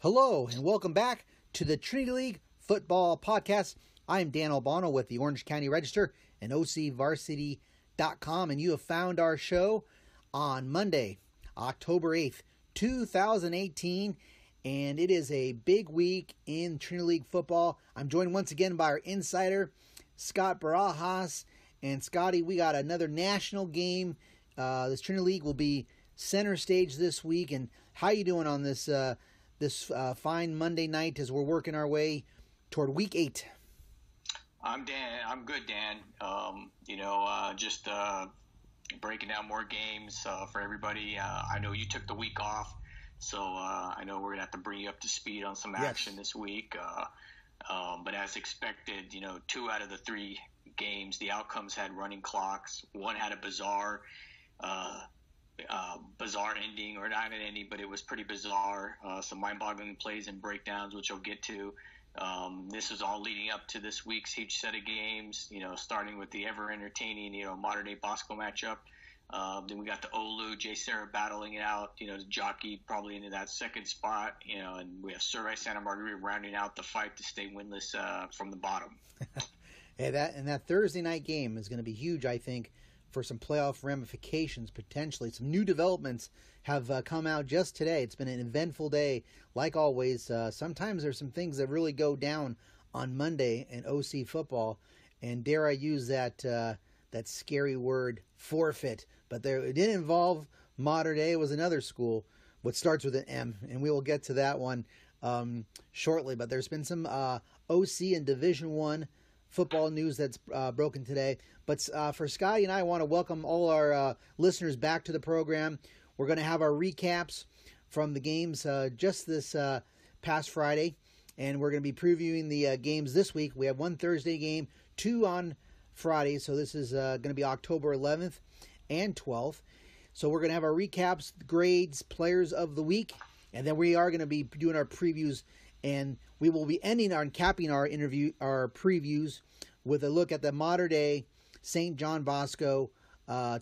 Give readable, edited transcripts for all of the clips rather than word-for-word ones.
Hello, and welcome back to the Trinity League Football Podcast. I'm Dan Albano with the Orange County Register and OCVarsity.com, and you have found our show on Monday, October 8th, 2018, and it is a big week in Trinity League football. I'm joined once again by our insider, Scott Barajas, and Scotty, we got another national game. This Trinity League will be center stage this week, and how you doing on this fine Monday night as we're working our way toward week 8? I'm good, Dan. Just breaking down more games for everybody. I know you took the week off, so I know we're going to have to bring you up to speed on some action this week. But as expected, 2 out of the 3 games, the outcomes had running clocks. One had a bizarre ending, or not an ending, but it was pretty bizarre. Some mind-boggling plays and breakdowns, which I'll get to. This was all leading up to this week's each set of games, starting with the ever-entertaining, modern-day Bosco matchup. Then we got the Olu, J. Sarah battling it out, to jockey probably into that second spot, and we have Survey Santa Margarita rounding out the fight to stay winless from the bottom. Hey, that Thursday night game is going to be huge, I think, for some playoff ramifications, potentially. Some new developments have come out just today. It's been an eventful day, like always. Sometimes there's some things that really go down on Monday in OC football, and dare I use that scary word, forfeit. But it didn't involve Mater Dei. It was another school, what starts with an M, and we will get to that one shortly. But there's been some OC and Division I football news that's broken today. But for Scotty and I want to welcome all our listeners back to the program. We're going to have our recaps from the games just this past Friday, and we're going to be previewing the games this week. We have 1 Thursday game, 2 on Friday, so this is going to be October 11th and 12th. So we're going to have our recaps, grades, players of the week, and then we are going to be doing our previews, and we will be capping our previews with a look at the Mater Dei St. John Bosco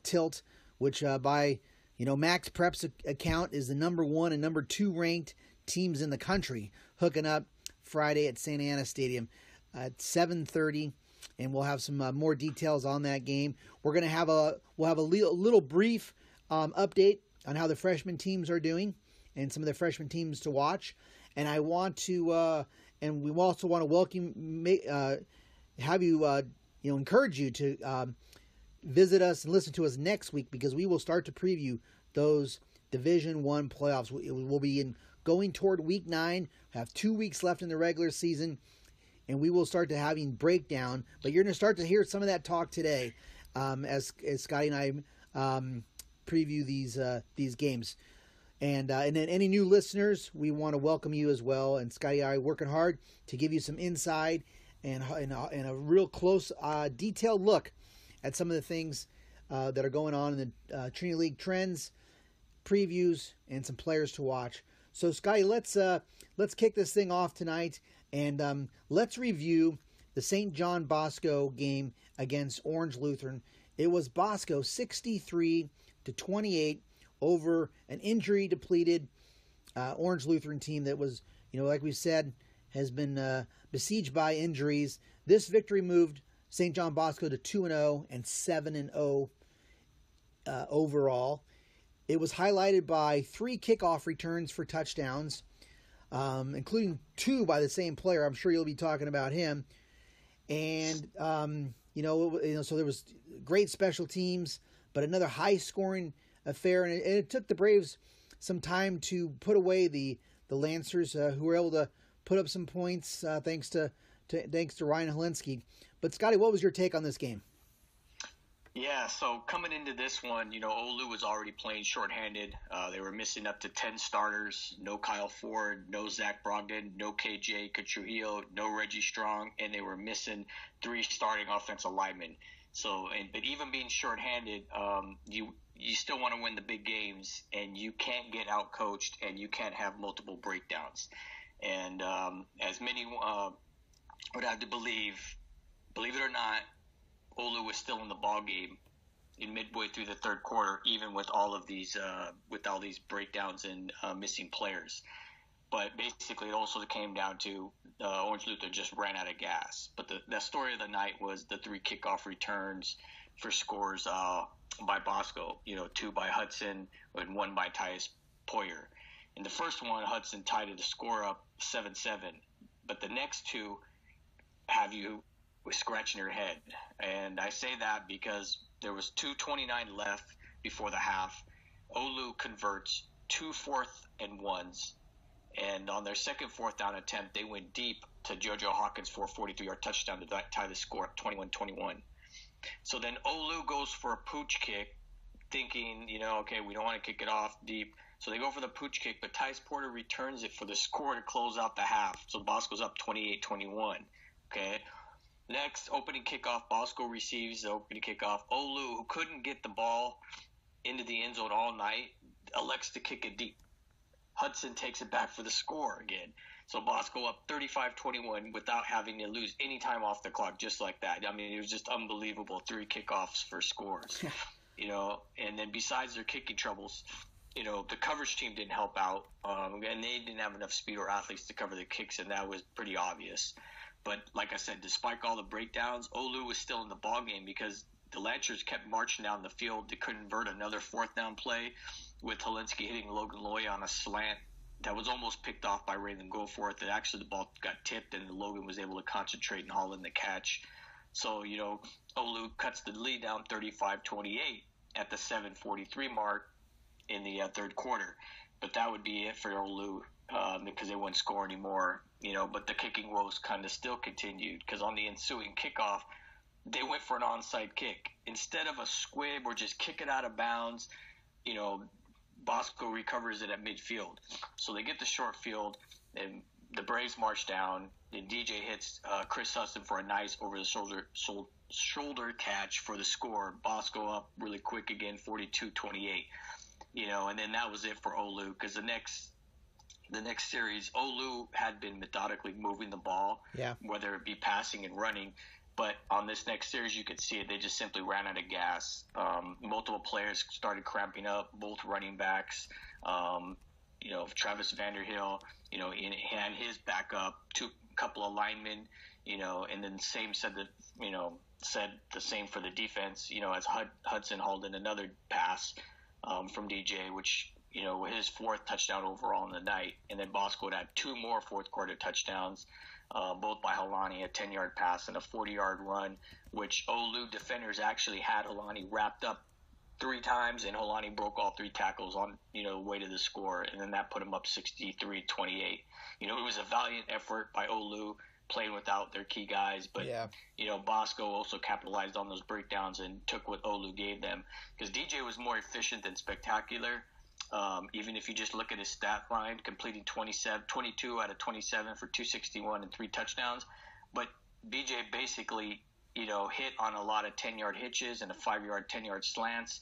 tilt, which by Max Prep's account is the number 1 and number 2 ranked teams in the country, hooking up Friday at Santa Ana Stadium at 7:30, and we'll have some more details on that game. We'll have a little brief update on how the freshman teams are doing and some of the freshman teams to watch. And I want to, and we also want to welcome, have you, encourage you to visit us and listen to us next week, because we will start to preview those Division I playoffs. We'll be going toward week 9, have 2 weeks left in the regular season, and we will start to having breakdown. But you're going to start to hear some of that talk today as Scotty and I preview these games. And then any new listeners, we want to welcome you as well. And Scotty and I are working hard to give you some insight and a real close, detailed look at some of the things that are going on in the Trinity League trends, previews, and some players to watch. So, Scotty, let's kick this thing off tonight, and let's review the St. John Bosco game against Orange Lutheran. It was Bosco 63-28 over an injury-depleted Orange Lutheran team that was, like we said, has been besieged by injuries. This victory moved St. John Bosco to 2-0 and 7-0 overall. It was highlighted by 3 kickoff returns for touchdowns, including 2 by the same player. I'm sure you'll be talking about him. And, so there was great special teams, but another high-scoring affair. And it took the Braves some time to put away the Lancers, who were able to put up some points thanks to Ryan Helinski. But, Scotty, what was your take on this game? Yeah, so coming into this one, Olu was already playing shorthanded. They were missing up to 10 starters. No Kyle Ford, no Zach Brogdon, no KJ Trujillo, no Reggie Strong, and they were missing 3 starting offensive linemen. So, but even being shorthanded, you still want to win the big games, and you can't get outcoached, and you can't have multiple breakdowns. And as many would have to believe it or not, Olu was still in the ball game in midway through the third quarter, even with all of these breakdowns and missing players. But basically, it also came down to Orange Luther just ran out of gas. But the story of the night was the 3 kickoff returns for scores by Bosco. 2 by Hudson and 1 by Tyus Poyer. In the first one, Hudson tied the score up 7-7. But the next 2 have you scratching your head. And I say that because there was 2:29 left before the half. Olu converts 2 4th and 1s. And on their second 4th down attempt, they went deep to JoJo Hawkins' 443-yard touchdown to tie the score at 21-21. So then Olu goes for a pooch kick, thinking, okay, we don't want to kick it off deep. So they go for the pooch kick, but Tyus Porter returns it for the score to close out the half. So Bosco's up 28-21. Okay. Next, opening kickoff, Bosco receives the opening kickoff. Olu, who couldn't get the ball into the end zone all night, elects to kick it deep. Hudson takes it back for the score again. So Bosco up 35-21 without having to lose any time off the clock, just like that. I mean, it was just unbelievable. 3 kickoffs for scores. And then besides their kicking troubles, the coverage team didn't help out, and they didn't have enough speed or athletes to cover the kicks, and that was pretty obvious. But like I said, despite all the breakdowns, Olu was still in the ballgame because the Lancers kept marching down the field to convert another 4th down play with Helinski hitting Logan Loy on a slant that was almost picked off by Raymond Goforth. And actually the ball got tipped and Logan was able to concentrate and haul in the catch. So, Olu cuts the lead down 35-28 at the 7:43 mark in the third quarter. But that would be it for Olu because they wouldn't score anymore. But the kicking woes kind of still continued because on the ensuing kickoff, they went for an onside kick. Instead of a squib or just kick it out of bounds, Bosco recovers it at midfield. So they get the short field, and the Braves march down, and DJ hits Chris Hudson for a nice over-the-shoulder catch for the score. Bosco up really quick again, 42-28. And then that was it for Olu because the next series, Olu had been methodically moving the ball, whether it be passing and running. But on this next series, you could see it. They just simply ran out of gas. Multiple players started cramping up, both running backs. Travis Vanderhill, and his backup, couple of linemen, and then said the same for the defense, as Hudson hauled in another pass from DJ, which, his 4th touchdown overall in the night. And then Bosco had 2 more 4th quarter touchdowns. Both by Helani, a 10-yard pass and a 40-yard run, which Olu defenders actually had Helani wrapped up 3 times, and Helani broke all 3 tackles on, way to the score, and then that put him up 63-28. It was a valiant effort by Olu, playing without their key guys, but, Bosco also capitalized on those breakdowns and took what Olu gave them, because DJ was more efficient than spectacular. Even if you just look at his stat line, completing 22 out of 27 for 261 and 3 touchdowns. But BJ basically, hit on a lot of 10-yard hitches and a 5-yard, 10-yard slants.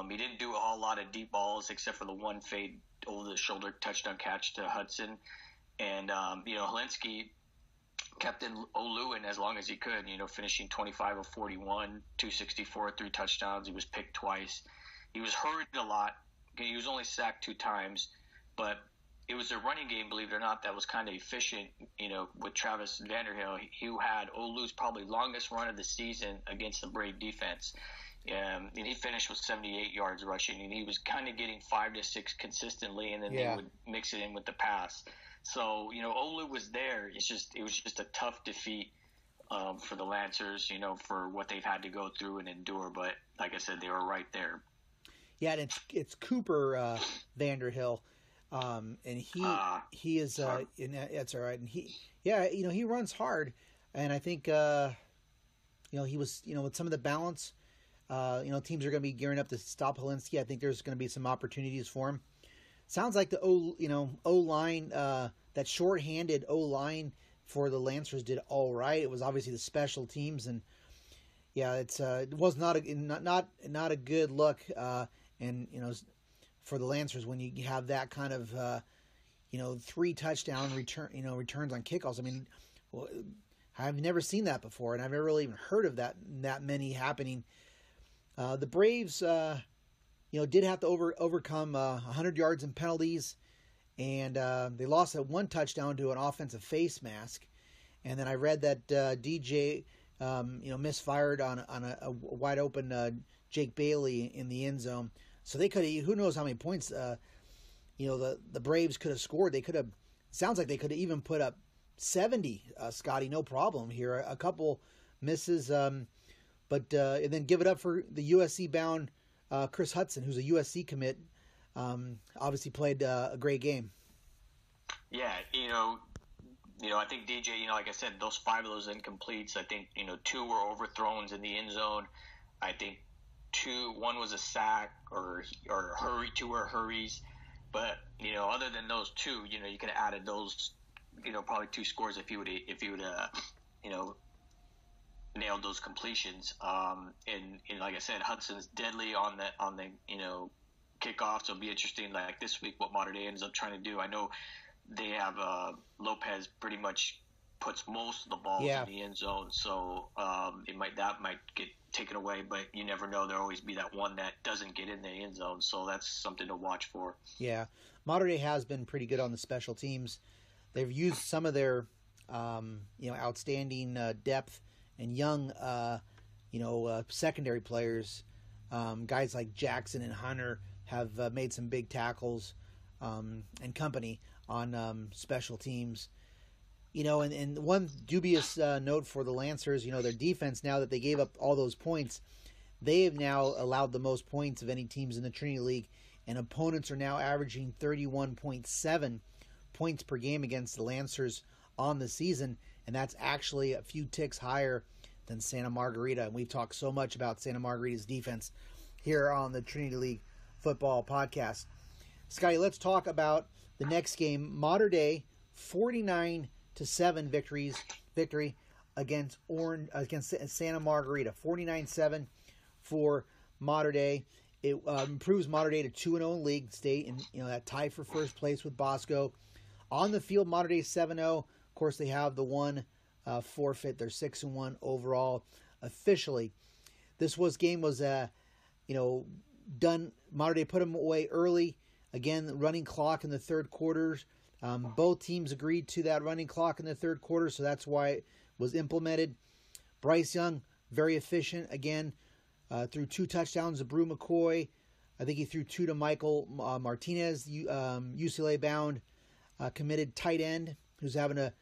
He didn't do a whole lot of deep balls except for the one fade over-the-shoulder touchdown catch to Hudson. And, Helinski kept in Olu in as long as he could, finishing 25 of 41, 264, 3 touchdowns. He was picked twice. He was hurried a lot. He was only sacked 2 times, but it was a running game, believe it or not, that was kind of efficient, with Travis Vanderhill, who had Olu's probably longest run of the season against the Brave defense. And he finished with 78 yards rushing, and he was kind of getting 5 to 6 consistently, and then they would mix it in with the pass. So, Olu was there. It was just a tough defeat for the Lancers, for what they've had to go through and endure. But like I said, they were right there. Yeah, and it's Cooper Vanderhill, and he is that's all right, and he runs hard, and I think he was with some of the balance, teams are going to be gearing up to stop Helinski. I think there's going to be some opportunities for him. Sounds like the O line, that short-handed O line for the Lancers did all right. It was obviously the special teams, and it was not a good look. And for the Lancers, when you have that kind of 3 touchdown returns on kickoffs, I mean, I've never seen that before, and I've never really even heard of that many happening. The Braves, did have to overcome 100 yards in penalties, and they lost that one touchdown to an offensive face mask. And then I read that DJ, misfired on a wide open Jake Bailey in the end zone. So they could have, who knows how many points, the Braves could have scored. They could have, sounds like they could have even put up 70, Scotty, no problem here. A couple misses, but and then give it up for the USC bound Chris Hudson, who's a USC commit. Obviously played a great game. Yeah, I think DJ, like I said, those 5 of those incompletes, I think, 2 were overthrows in the end zone. I think 1 was a sack or hurry, 2 were hurries. But, other than those 2, you could have added those, probably 2 scores if you would nailed those completions. And like I said, Hudson's deadly on the kickoff. So it'll be interesting, like this week, what Mater Dei ends up trying to do. I know they have Lopez pretty much puts most of the balls in the end zone, so that might get taken away. But you never know; there'll always be that one that doesn't get in the end zone. So that's something to watch for. Yeah, Mater Dei has been pretty good on the special teams. They've used some of their outstanding depth and young secondary players. Guys like Jackson and Hunter have made some big tackles and company on special teams. And one dubious note for the Lancers, their defense, now that they gave up all those points, they have now allowed the most points of any teams in the Trinity League, and opponents are now averaging 31.7 points per game against the Lancers on the season, and that's actually a few ticks higher than Santa Margarita. And we've talked so much about Santa Margarita's defense here on the Trinity League Football Podcast. Scotty, let's talk about the next game. Mater Dei 49-7 victory against Santa Margarita. 49-7 for Mater Dei. It improves Mater Dei to 2-0 in league, stay in that tie for first place with Bosco. On the field, Mater Dei 7-0. Of course, they have the one forfeit. They're 6-1 overall officially. This game was done. Mater Dei put them away early. Again, running clock in the third quarters. Both teams agreed to that running clock in the third quarter, so that's why it was implemented. Bryce Young, very efficient. Again, threw 2 touchdowns to Brew McCoy. I think he threw 2 to Michael Martinez, UCLA bound committed tight end, who's having a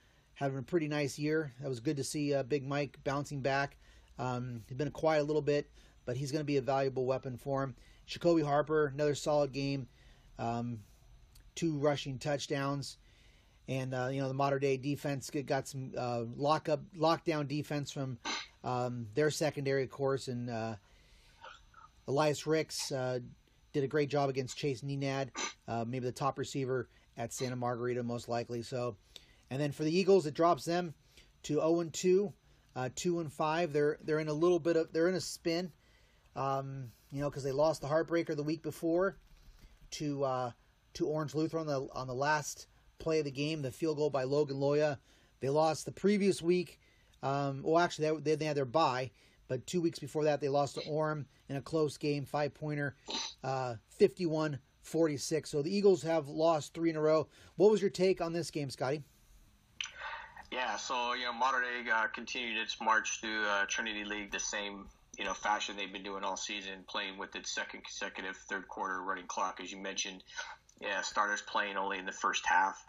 pretty nice year. That was good to see Big Mike bouncing back. He's been quiet a little bit, but he's going to be a valuable weapon for him. Jacoby Harper, another solid game. 2 rushing touchdowns. And, the Mater Dei defense got some lockdown defense from their secondary, of course. And Elias Ricks did a great job against Chase Nenad, maybe the top receiver at Santa Margarita, most likely. So, and then for the Eagles, it drops them to 0-2, 2-5. They're in a little bit of they're in a spin, because they lost the heartbreaker the week before to Orange Lutheran on the last play of the game, the field goal by Logan Loya. They lost the previous week. Actually, they had their bye, but 2 weeks before that, they lost to Orem in a close game, 5-pointer, 51-46. So the Eagles have lost 3 in a row. What was your take on this game, Scotty? Yeah, so Mater Dei continued its march through Trinity League the same fashion they've been doing all season, playing with its second consecutive third quarter running clock, as you mentioned. Yeah, starters playing only in the first half.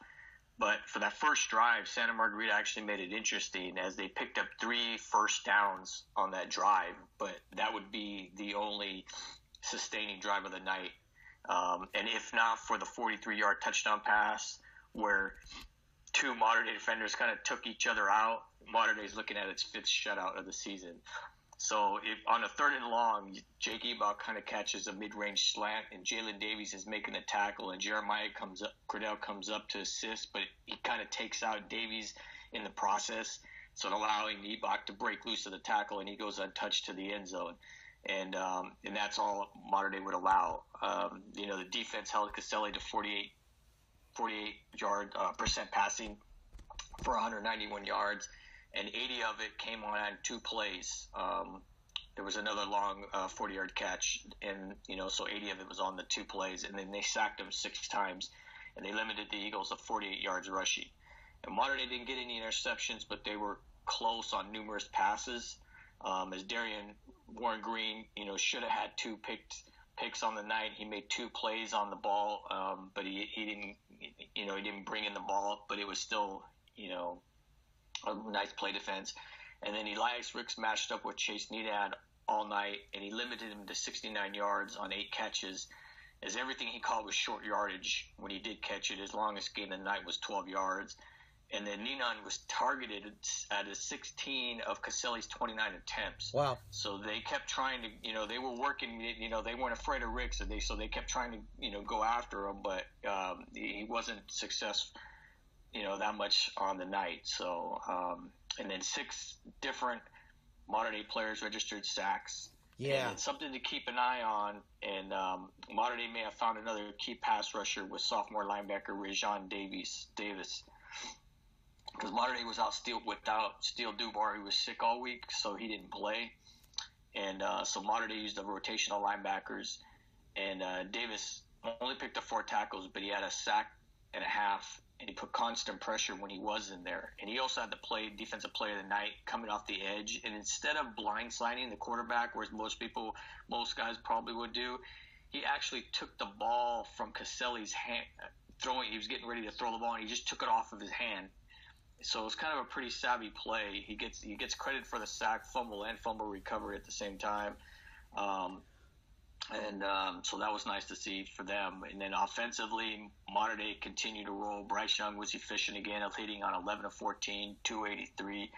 But for that first drive, Santa Margarita actually made it interesting as they picked up 3 first downs on that drive, but that would be the only sustaining drive of the night. And if not for the 43-yard touchdown pass where 2 Mater Dei defenders kind of took each other out, Mater Dei is looking at its 5th shutout of the season. So on a 3rd and long, Jake Ebach kind of catches a mid-range slant, and Jalen Davies is making the tackle, and Cordell comes up to assist, but he kind of takes out Davies in the process, so allowing Ebach to break loose of the tackle, and he goes untouched to the end zone. And that's all Mater Dei would allow. The defense held Castelli to 48% passing for 191 yards. And 80 of it came on 2 plays. There was another long 40-yard catch, and so 80 of it was on the 2 plays. And then they sacked him 6 times. and they limited the Eagles to 48 yards rushing. And Mater Dei didn't get any interceptions, but they were close on numerous passes. As Warren Green, should have had 2 picks on the night. He made 2 plays on the ball, but he didn't, he didn't bring in the ball, but it was still, a nice play defense. And then Elias Ricks matched up with Chase Needham all night, and he limited him to 69 yards on 8 catches, as everything he called was short yardage when he did catch it. His longest gain of the night was 12 yards. And then Ninan was targeted at a 16 of Caselli's 29 attempts. Wow. So they kept trying to, they were working, they weren't afraid of Rick, so they kept trying to, go after him, but he wasn't successful, that much on the night. So, and then 6 different Mater Dei players registered sacks. Yeah. And it's something to keep an eye on. And Mater Dei may have found another key pass rusher with sophomore linebacker Rajon Davis. Because Mater Dei was without Steele Dubar, who was sick all week, so he didn't play. And so Mater Dei used the rotational linebackers. And Davis only picked up 4 tackles, but he had a sack and a half, and he put constant pressure when he was in there. And he also had the defensive player of the night coming off the edge. And instead of blindsiding the quarterback, whereas most guys probably would do, he actually took the ball from Caselli's hand, he was getting ready to throw the ball, and he just took it off of his hand. So it was kind of a pretty savvy play. He gets credit for the sack, fumble, and fumble recovery at the same time. So that was nice to see for them. And then offensively, Mater Dei continued to roll. Bryce Young was efficient again, hitting on 11 of 14, 283,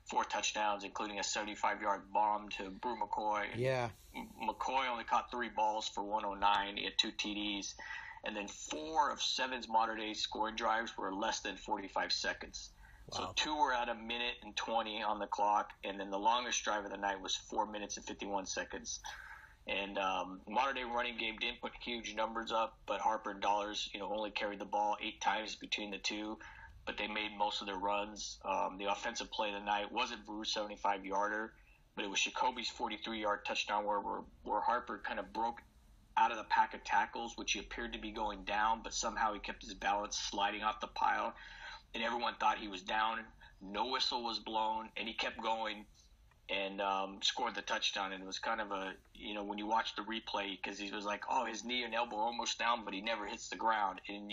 4 touchdowns, including a 75-yard bomb to Brew McCoy. Yeah. McCoy only caught 3 balls for 109. He had 2 TDs. And then 4 of 7's Mater Dei scoring drives were less than 45 seconds. Wow. So 2 were at 1:20 on the clock, and then the longest drive of the night was 4 minutes and 51 seconds. And Mater Dei running game didn't put huge numbers up, but Harper and Dollars, only carried the ball 8 times between the two, but they made most of their runs. The offensive play of the night wasn't Brew's 75-yarder, but it was Jacoby's 43-yard touchdown where Harper kind of broke out of the pack of tackles, which he appeared to be going down, but somehow he kept his balance sliding off the pile. And everyone thought he was down. No whistle was blown, and he kept going and scored the touchdown. And it was kind of when you watch the replay, because he was like, his knee and elbow are almost down, but he never hits the ground. And,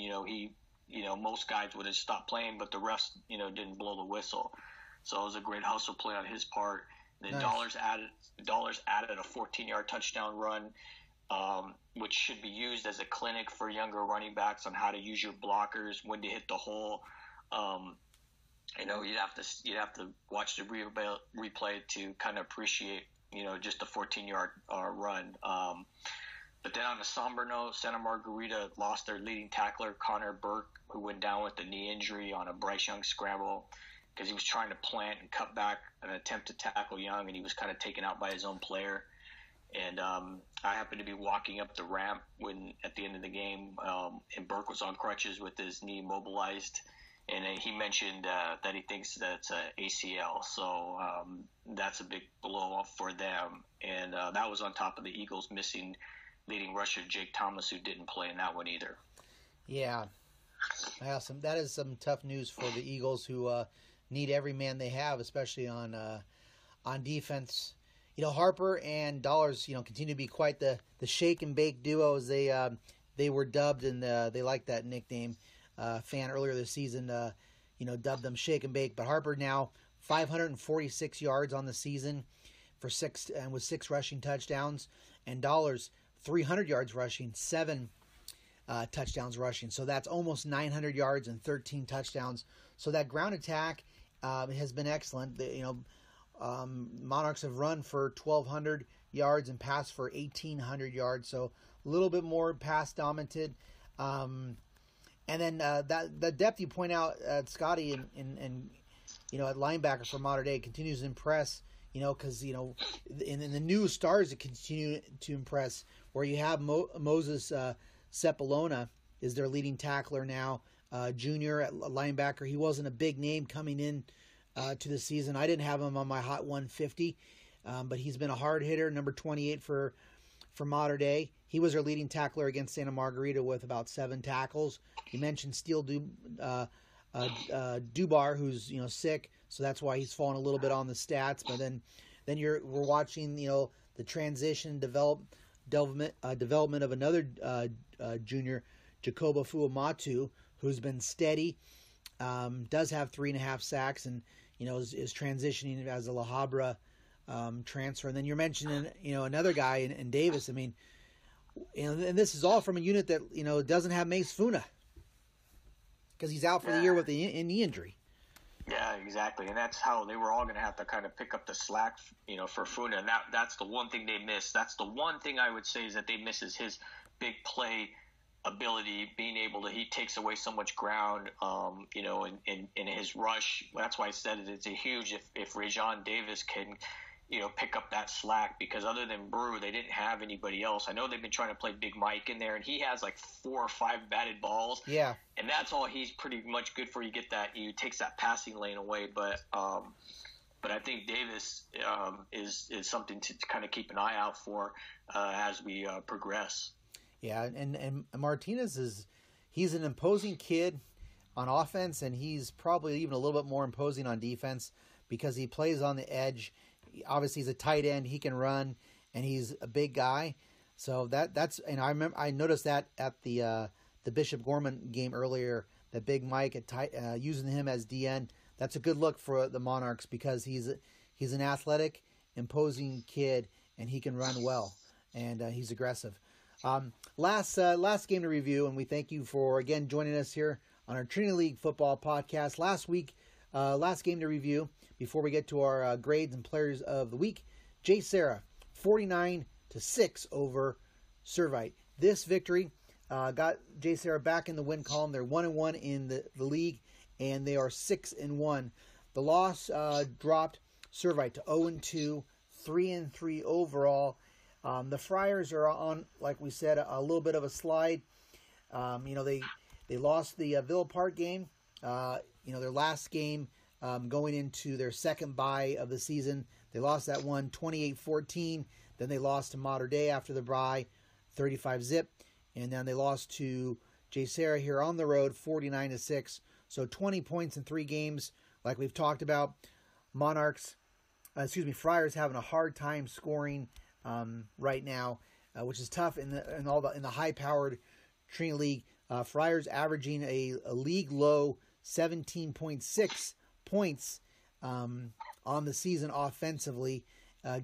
most guys would have stopped playing, but the refs, didn't blow the whistle. So it was a great hustle play on his part. And then nice. Dollars added a 14-yard touchdown run, which should be used as a clinic for younger running backs on how to use your blockers, when to hit the hole. You'd have to watch the replay to kind of appreciate, just a 14-yard run. But then on a somber note, Santa Margarita lost their leading tackler, Connor Burke, who went down with a knee injury on a Bryce Young scramble because he was trying to plant and cut back an attempt to tackle Young, and he was kind of taken out by his own player. And I happened to be walking up the ramp at the end of the game, and Burke was on crutches with his knee mobilized. And he mentioned that he thinks that's an ACL. So that's a big blow off for them. And that was on top of the Eagles missing leading rusher Jake Thomas, who didn't play in that one either. Yeah. Awesome. That is some tough news for the Eagles, who need every man they have, especially on defense. Harper and Dollars, continue to be quite the shake and bake duo, as they were dubbed, and they like that nickname. Fan earlier this season, dubbed them Shake and Bake. But Harper now 546 yards on the season with 6 rushing touchdowns, and Dollars 300 yards rushing, 7 touchdowns rushing. So that's almost 900 yards and 13 touchdowns. So that ground attack has been excellent. Monarchs have run for 1,200 yards and passed for 1,800 yards. So a little bit more pass dominated. And then that depth you point out, Scotty, and at linebacker for Mater Dei continues to impress. Because in the new stars that continue to impress, where you have Moses Cepolona is their leading tackler now, junior at linebacker. He wasn't a big name coming in to the season. I didn't have him on my Hot 150, but he's been a hard hitter, number 28 for Mater Dei. He was our leading tackler against Santa Margarita with about 7 tackles. You mentioned Steele Dubar, who's sick, so that's why he's fallen a little bit on the stats. But then we're watching the transition development of another junior, Jacoby Fuamatu, who's been steady, does have 3.5 sacks, and is transitioning as a La Habra transfer. And then you're mentioning another guy in Davis. I mean, and this is all from a unit that doesn't have Mace Funa because he's out for the year with the knee injury. Yeah, exactly, and that's how they were all going to have to kind of pick up the slack, for Funa. And that's the one thing they miss. That's the one thing I would say is that they miss is his big play ability, being able to. He takes away so much ground, in his rush. That's why I said it's a huge if Rajon Davis can, pick up that slack, because other than Brew, they didn't have anybody else. I know they've been trying to play Big Mike in there, and he has like 4 or 5 batted balls. Yeah. And that's all he's pretty much good for. You get that, he takes that passing lane away. But I think Davis is something to kind of keep an eye out for as we progress. Yeah, and Martinez he's an imposing kid on offense, and he's probably even a little bit more imposing on defense because he plays on the edge. Obviously, he's a tight end. He can run, and he's a big guy. So that's and I noticed that at the Bishop Gorman game earlier, that Big Mike using him as DN. That's a good look for the Monarchs because he's an athletic, imposing kid, and he can run well, and he's aggressive. Last game to review, and we thank you for again joining us here on our Trinity League football podcast. Last game to review before we get to our grades and players of the week. Jay Serra, 49-6 over Servite. This victory got Jay Serra back in the win column. They're 1-1 in the league, and they are 6-1. The loss dropped Servite to 0-2, 3-3 overall. The Friars are on, like we said, a little bit of a slide. They lost the Villa Park game. Their last game going into their second bye of the season. They lost that one 28-14. Then they lost to Mater Dei after the bye, 35-0. And then they lost to Jay Serra here on the road, 49-6. So 20 points in 3 games, like we've talked about. Friars having a hard time scoring right now, which is tough in the high-powered Trinity League. Friars averaging a league low 17.6 points on the season offensively,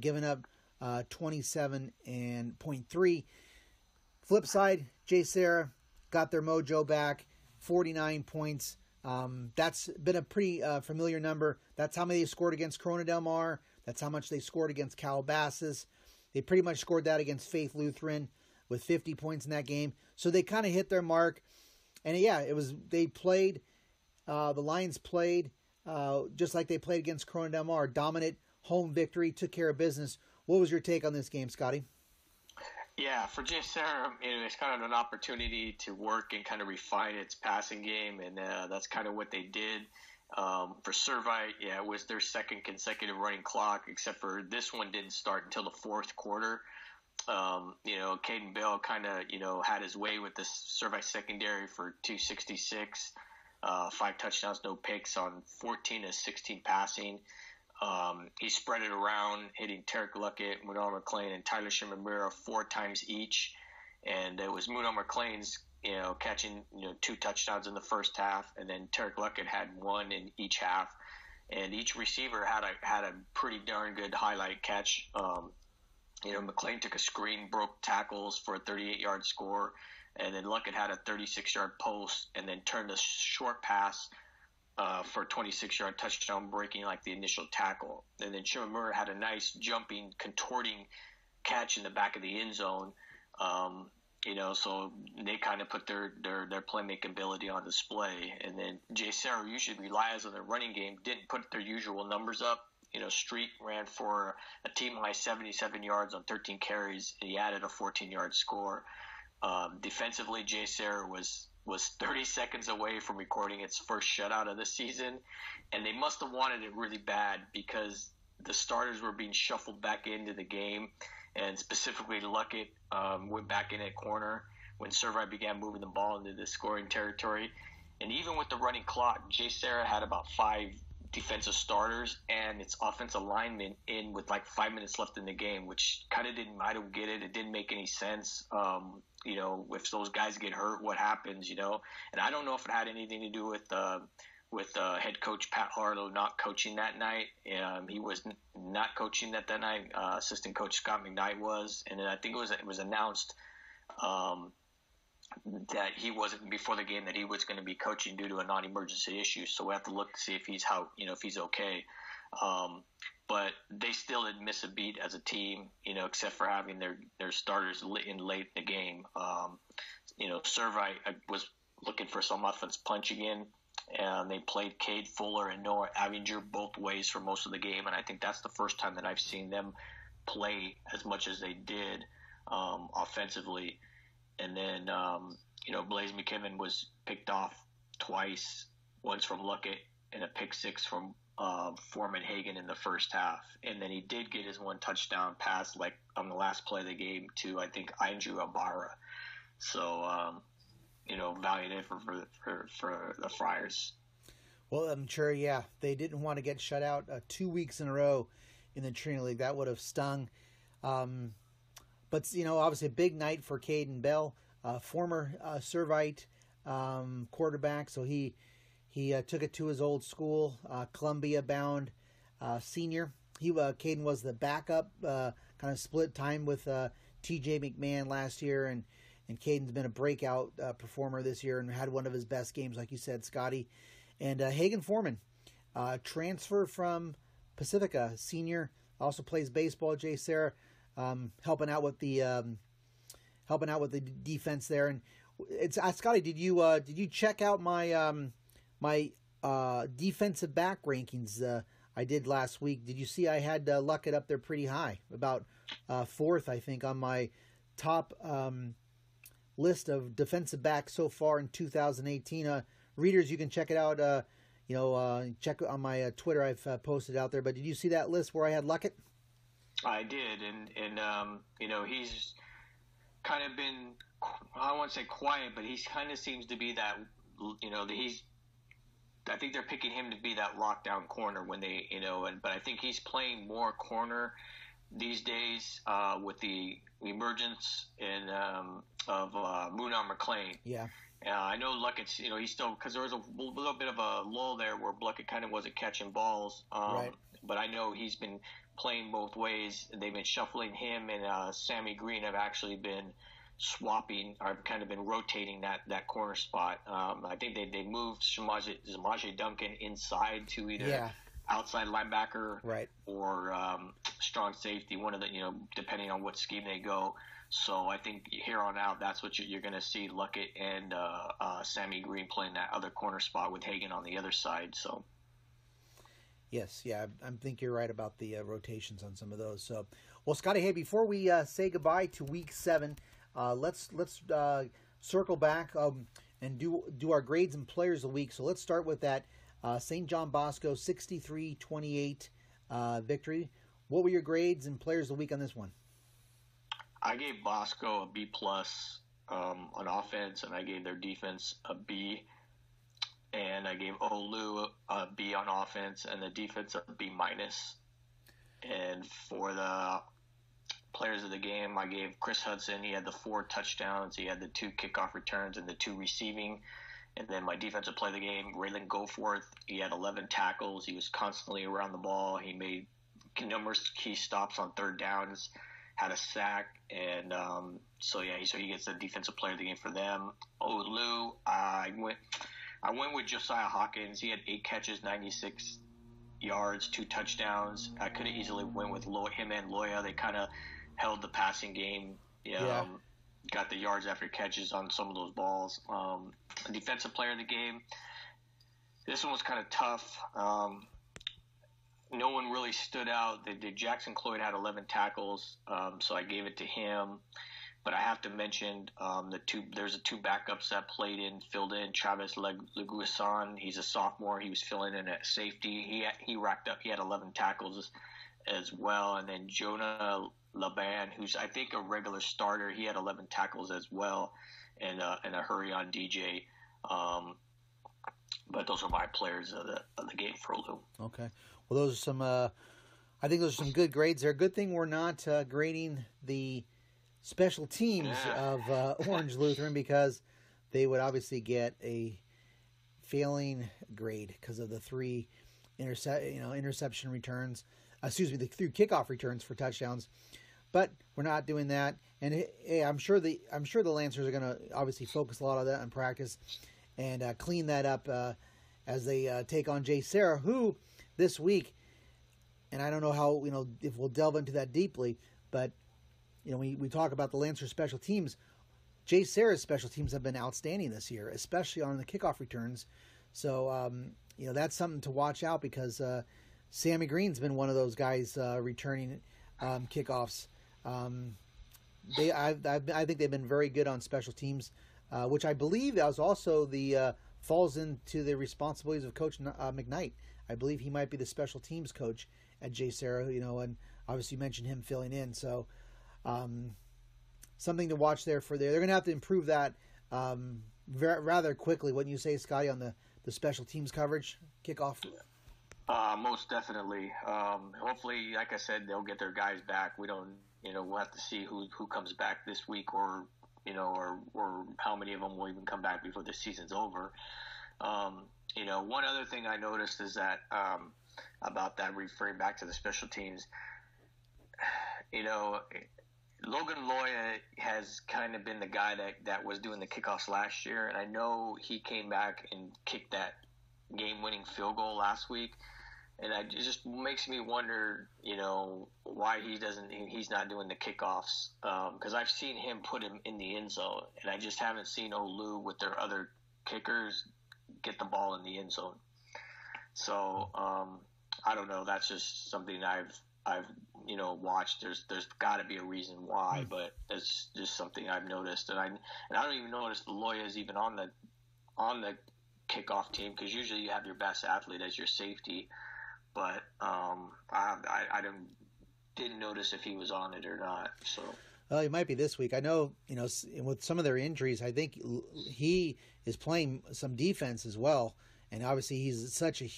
giving up 27.3. Flip side, Jay Serra got their mojo back, 49 points. That's been a pretty familiar number. That's how many they scored against Corona Del Mar. That's how much they scored against Calabasas. They pretty much scored that against Faith Lutheran with 50 points in that game. So they kind of hit their mark. And the Lions played just like they played against Corona Del Mar. Dominant home victory, took care of business. What was your take on this game, Scotty? Yeah, for Jay Serra, it's kind of an opportunity to work and kind of refine its passing game, and that's kind of what they did. For Servite, it was their second consecutive running clock, except for this one didn't start until the fourth quarter. Caden Bell kind of, had his way with the Servite secondary for 266, 5 touchdowns, no picks on 14 of 16 passing. He spread it around, hitting Tarek Luckett, Munal McLean, and Tyler Shimamura 4 times each. And it was Munal McLean's, catching, 2 touchdowns in the first half, and then Tarek Luckett had 1 in each half. And each receiver had a pretty darn good highlight catch. McLean took a screen, broke tackles for a 38-yard score, and then Luckett had a 36-yard post, and then turned a short pass for a 26-yard touchdown, breaking like the initial tackle. And then Shimamura had a nice jumping, contorting catch in the back of the end zone. So they kind of put their playmaking ability on display. And then Jay Serra usually relies on their running game, didn't put their usual numbers up. Street ran for a team high 77 yards on 13 carries, and he added a 14-yard score. Defensively, Jay Serra was 30 seconds away from recording its first shutout of the season, and they must have wanted it really bad because the starters were being shuffled back into the game, and specifically Luckett went back in at corner when Servite began moving the ball into the scoring territory. And even with the running clock, Jay Serra had about 5 defensive starters and its offensive linemen in with like 5 minutes left in the game, which kind of didn't, I don't get it. It didn't make any sense. If those guys get hurt, what happens, And I don't know if it had anything to do with head coach Pat Harlow not coaching that night. He was not coaching that night. Assistant coach Scott McKnight was. And then I think it was announced that he wasn't before the game that he was going to be coaching due to a non-emergency issue. So we have to look to see if he's okay. But they still didn't miss a beat as a team, except for having their starters late in the game. Servite was looking for some offense punch again, and they played Cade Fuller and Noah Avinger both ways for most of the game. And I think that's the first time that I've seen them play as much as they did offensively. And then, Blaise McKibben was picked off twice, once from Luckett and a pick 6 from Foreman Hagan in the first half. And then he did get his 1 touchdown pass, like on the last play of the game, to, I think, Andrew Ibarra. So, valiant effort for the Friars. Well, I'm sure, yeah. They didn't want to get shut out 2 weeks in a row in the Trinity League. That would have stung. But, obviously a big night for Caden Bell, former Servite quarterback. So he took it to his old school, Columbia-bound senior. Caden was the backup, kind of split time with T.J. McMahon last year. And Caden's been a breakout performer this year and had one of his best games, like you said, Scotty. And Hagan Foreman, transfer from Pacifica, senior, also plays baseball, Jay Serra. Helping out with the defense there, and it's Scotty. Did you check out my my defensive back rankings I did last week? Did you see I had Luckett up there pretty high, about 4th, I think, on my top list of defensive backs so far in 2018. Readers, you can check it out. Check on my Twitter. I've posted out there. But did you see that list where I had Luckett? I did, and he's kind of been, I don't want to say quiet, but he kind of seems to be that, I think they're picking him to be that lockdown corner when they, but I think he's playing more corner these days with the emergence of Munar McLean. Yeah. I know Luckett's, he's still, because there was a little bit of a lull there where Luckett kind of wasn't catching balls. Right. But I know he's been playing both ways. They've been shuffling him, and Sammy Green have actually been swapping, or kind of been rotating that corner spot. I think they moved Samaje Duncan inside to either outside linebacker, right, or strong safety, one of the, depending on what scheme they go. So I think here on out, that's what you're going to see, Luckett and Sammy Green playing that other corner spot with Hagan on the other side. So. Yes, yeah, I think you're right about the rotations on some of those. So, well, Scotty, hey, before we say goodbye to Week 7, let's circle back and do our grades and players of the week. So let's start with that St. John Bosco 63-28 victory. What were your grades and players of the week on this one? I gave Bosco a B+ on offense, and I gave their defense a B. And I gave Olu a B on offense and the defense a B-. And for the players of the game, I gave Chris Hudson, he had the 4 touchdowns, he had the 2 kickoff returns and the 2 receiving. And then my defensive player of the game, Raylan Goforth, he had 11 tackles, he was constantly around the ball, he made numerous key stops on 3rd downs, had a sack, and so he gets the defensive player of the game for them. Olu, I went with Josiah Hawkins. He had 8 catches, 96 yards, 2 touchdowns. I could have easily went with him and Loya. They kind of held the passing game. Got the yards after catches on some of those balls. Defensive player of the game. This one was kind of tough. No one really stood out. Jackson Cloyd had 11 tackles, so I gave it to him. But I have to mention there's 2 backups that filled in. Travis Leguizon, he's a sophomore. He was filling in at safety. He racked up. He had 11 tackles as well. And then Jonah Laban, who's I think a regular starter. He had 11 tackles as well, and a hurry on DJ. But those are my players of the game for Olu. Okay. Well, those are some. I think those are some good grades there. Good thing we're not grading the special teams of Orange Lutheran, because they would obviously get a failing grade because of the 3 interception returns. The 3 kickoff returns for touchdowns. But we're not doing that. And hey, I'm sure the Lancers are going to obviously focus a lot of that in practice and clean that up as they take on Jay Sarah, who this week, and I don't know how, if we'll delve into that deeply, but we talk about the Lancers special teams. Jay Sarah's special teams have been outstanding this year, especially on the kickoff returns. So that's something to watch out, because Sammy Green's been one of those guys returning kickoffs. I think they've been very good on special teams, which I believe is also the falls into the responsibilities of Coach McKnight. I believe he might be the special teams coach at Jay Sarah, and obviously you mentioned him filling in. So something to watch there for there. They're going to have to improve that rather quickly. Wouldn't you say, Scotty, on the special teams coverage, kickoff? Most definitely. Hopefully, like I said, they'll get their guys back. We don't, we'll have to see who comes back this week, or how many of them will even come back before the season's over. One other thing I noticed is that about that, referring back to the special teams, Logan Loya has kind of been the guy that was doing the kickoffs last year, and I know he came back and kicked that game-winning field goal last week, and it just makes me wonder, why he's not doing the kickoffs, because I've seen him put him in the end zone, and I just haven't seen Olu with their other kickers get the ball in the end zone. So I don't know. That's just something I've watched. There's got to be a reason why, but it's just something I've noticed, and I don't even notice the Loya's even on the kickoff team, because usually you have your best athlete as your safety, but I didn't notice if he was on it or not. So. Well, he might be this week. I know, with some of their injuries, I think he is playing some defense as well. And obviously, he's such a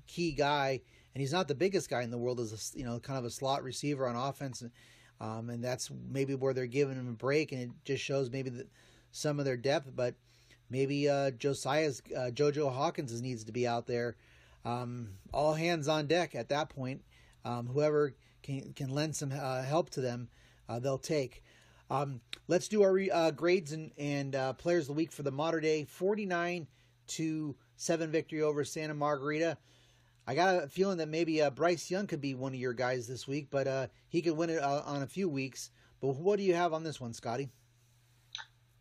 key guy, and he's not the biggest guy in the world as kind of a slot receiver on offense, and that's maybe where they're giving him a break, and it just shows maybe some of their depth. But maybe JoJo Hawkins needs to be out there. All hands on deck at that point. Whoever can lend some help to them, they'll take. Let's do our grades and players of the week for the Mater Dei 49-7 victory over Santa Margarita. I got a feeling that maybe Bryce Young could be one of your guys this week, but he could win it on a few weeks. But what do you have on this one, Scotty?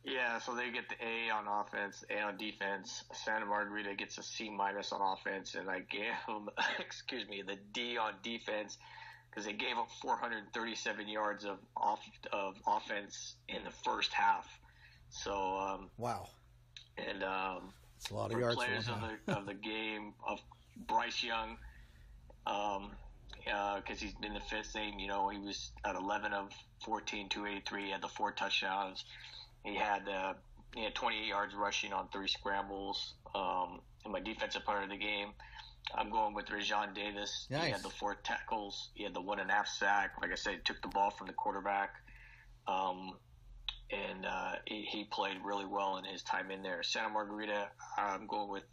Yeah, so they get the A on offense, A on defense. Santa Margarita gets a C- on offense, and I gave them, the D on defense, because they gave up 437 yards of offense in the first half. So wow, and it's a lot of yards. Players of the game of Bryce Young, because he's been the fifth thing. He was at 11 of 14, 283. He had the 4 touchdowns. He had 28 yards rushing on 3 scrambles. And my defensive player of the game, I'm going with Rajon Davis. Nice. He had the 4 tackles. He had the 1.5 sack. Like I said, he took the ball from the quarterback. And he played really well in his time in there. Santa Margarita, I'm going with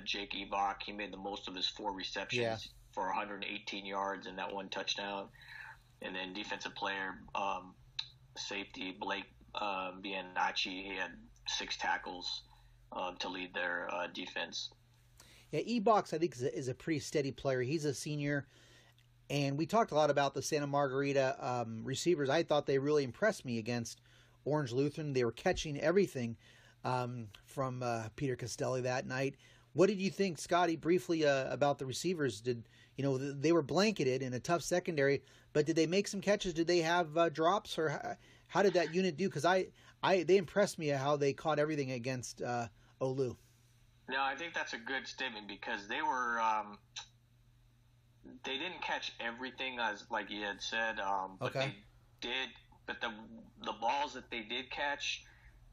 Jake Ebach. He made the most of his 4 receptions for 118 yards and that 1 touchdown. And then defensive player, safety Blake Bianacci, he had 6 tackles to lead their defense. Yeah, Ebach, I think, is a pretty steady player. He's a senior, and we talked a lot about the Santa Margarita receivers. I thought they really impressed me against Orange Lutheran. They were catching everything from Peter Castelli that night. What did you think, Scotty, briefly about the receivers? They were blanketed in a tough secondary, but did they make some catches? Did they have drops, or how did that unit do? Because they impressed me how they caught everything against Olu. No, I think that's a good statement, because they were they didn't catch everything, as like you had said, but okay. did, but the balls that they did catch,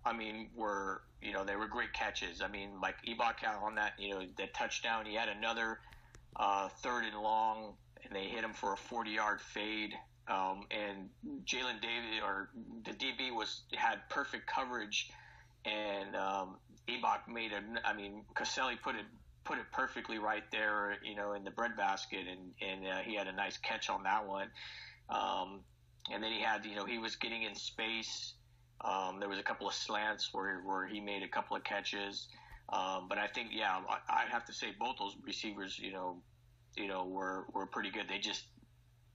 I mean, were, they were great catches. I mean, like Ibaka on that, that touchdown, he had another 3rd and long, and they hit him for a 40-yard fade. And Jalen Davis, or the DB, had perfect coverage, and Ibaka Caselli put it perfectly right there, in the breadbasket, and he had a nice catch on that one. And then he had, he was getting in space. There was a couple of slants where he made a couple of catches. But I think, I'd have to say both those receivers, were pretty good. They just,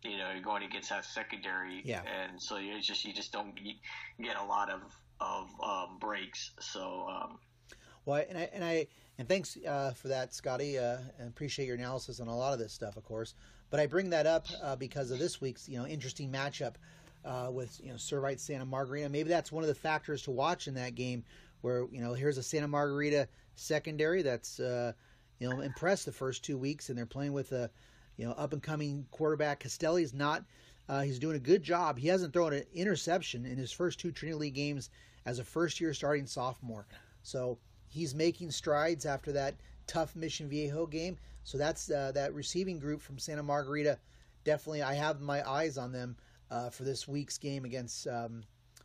you're going against that secondary, and so you just don't get a lot of breaks. So, well, and thanks for that, Scotty. And appreciate your analysis on a lot of this stuff, of course. But I bring that up because of this week's interesting matchup with Servite Santa Margarita. Maybe that's one of the factors to watch in that game, where here's a Santa Margarita secondary that's impressed the first 2 weeks, and they're playing with a up and coming quarterback. Castelli's not. He's doing a good job. He hasn't thrown an interception in his first 2 Trinity League games as a first-year starting sophomore. So he's making strides after that tough Mission Viejo game. So that's that receiving group from Santa Margarita. Definitely, I have my eyes on them for this week's game against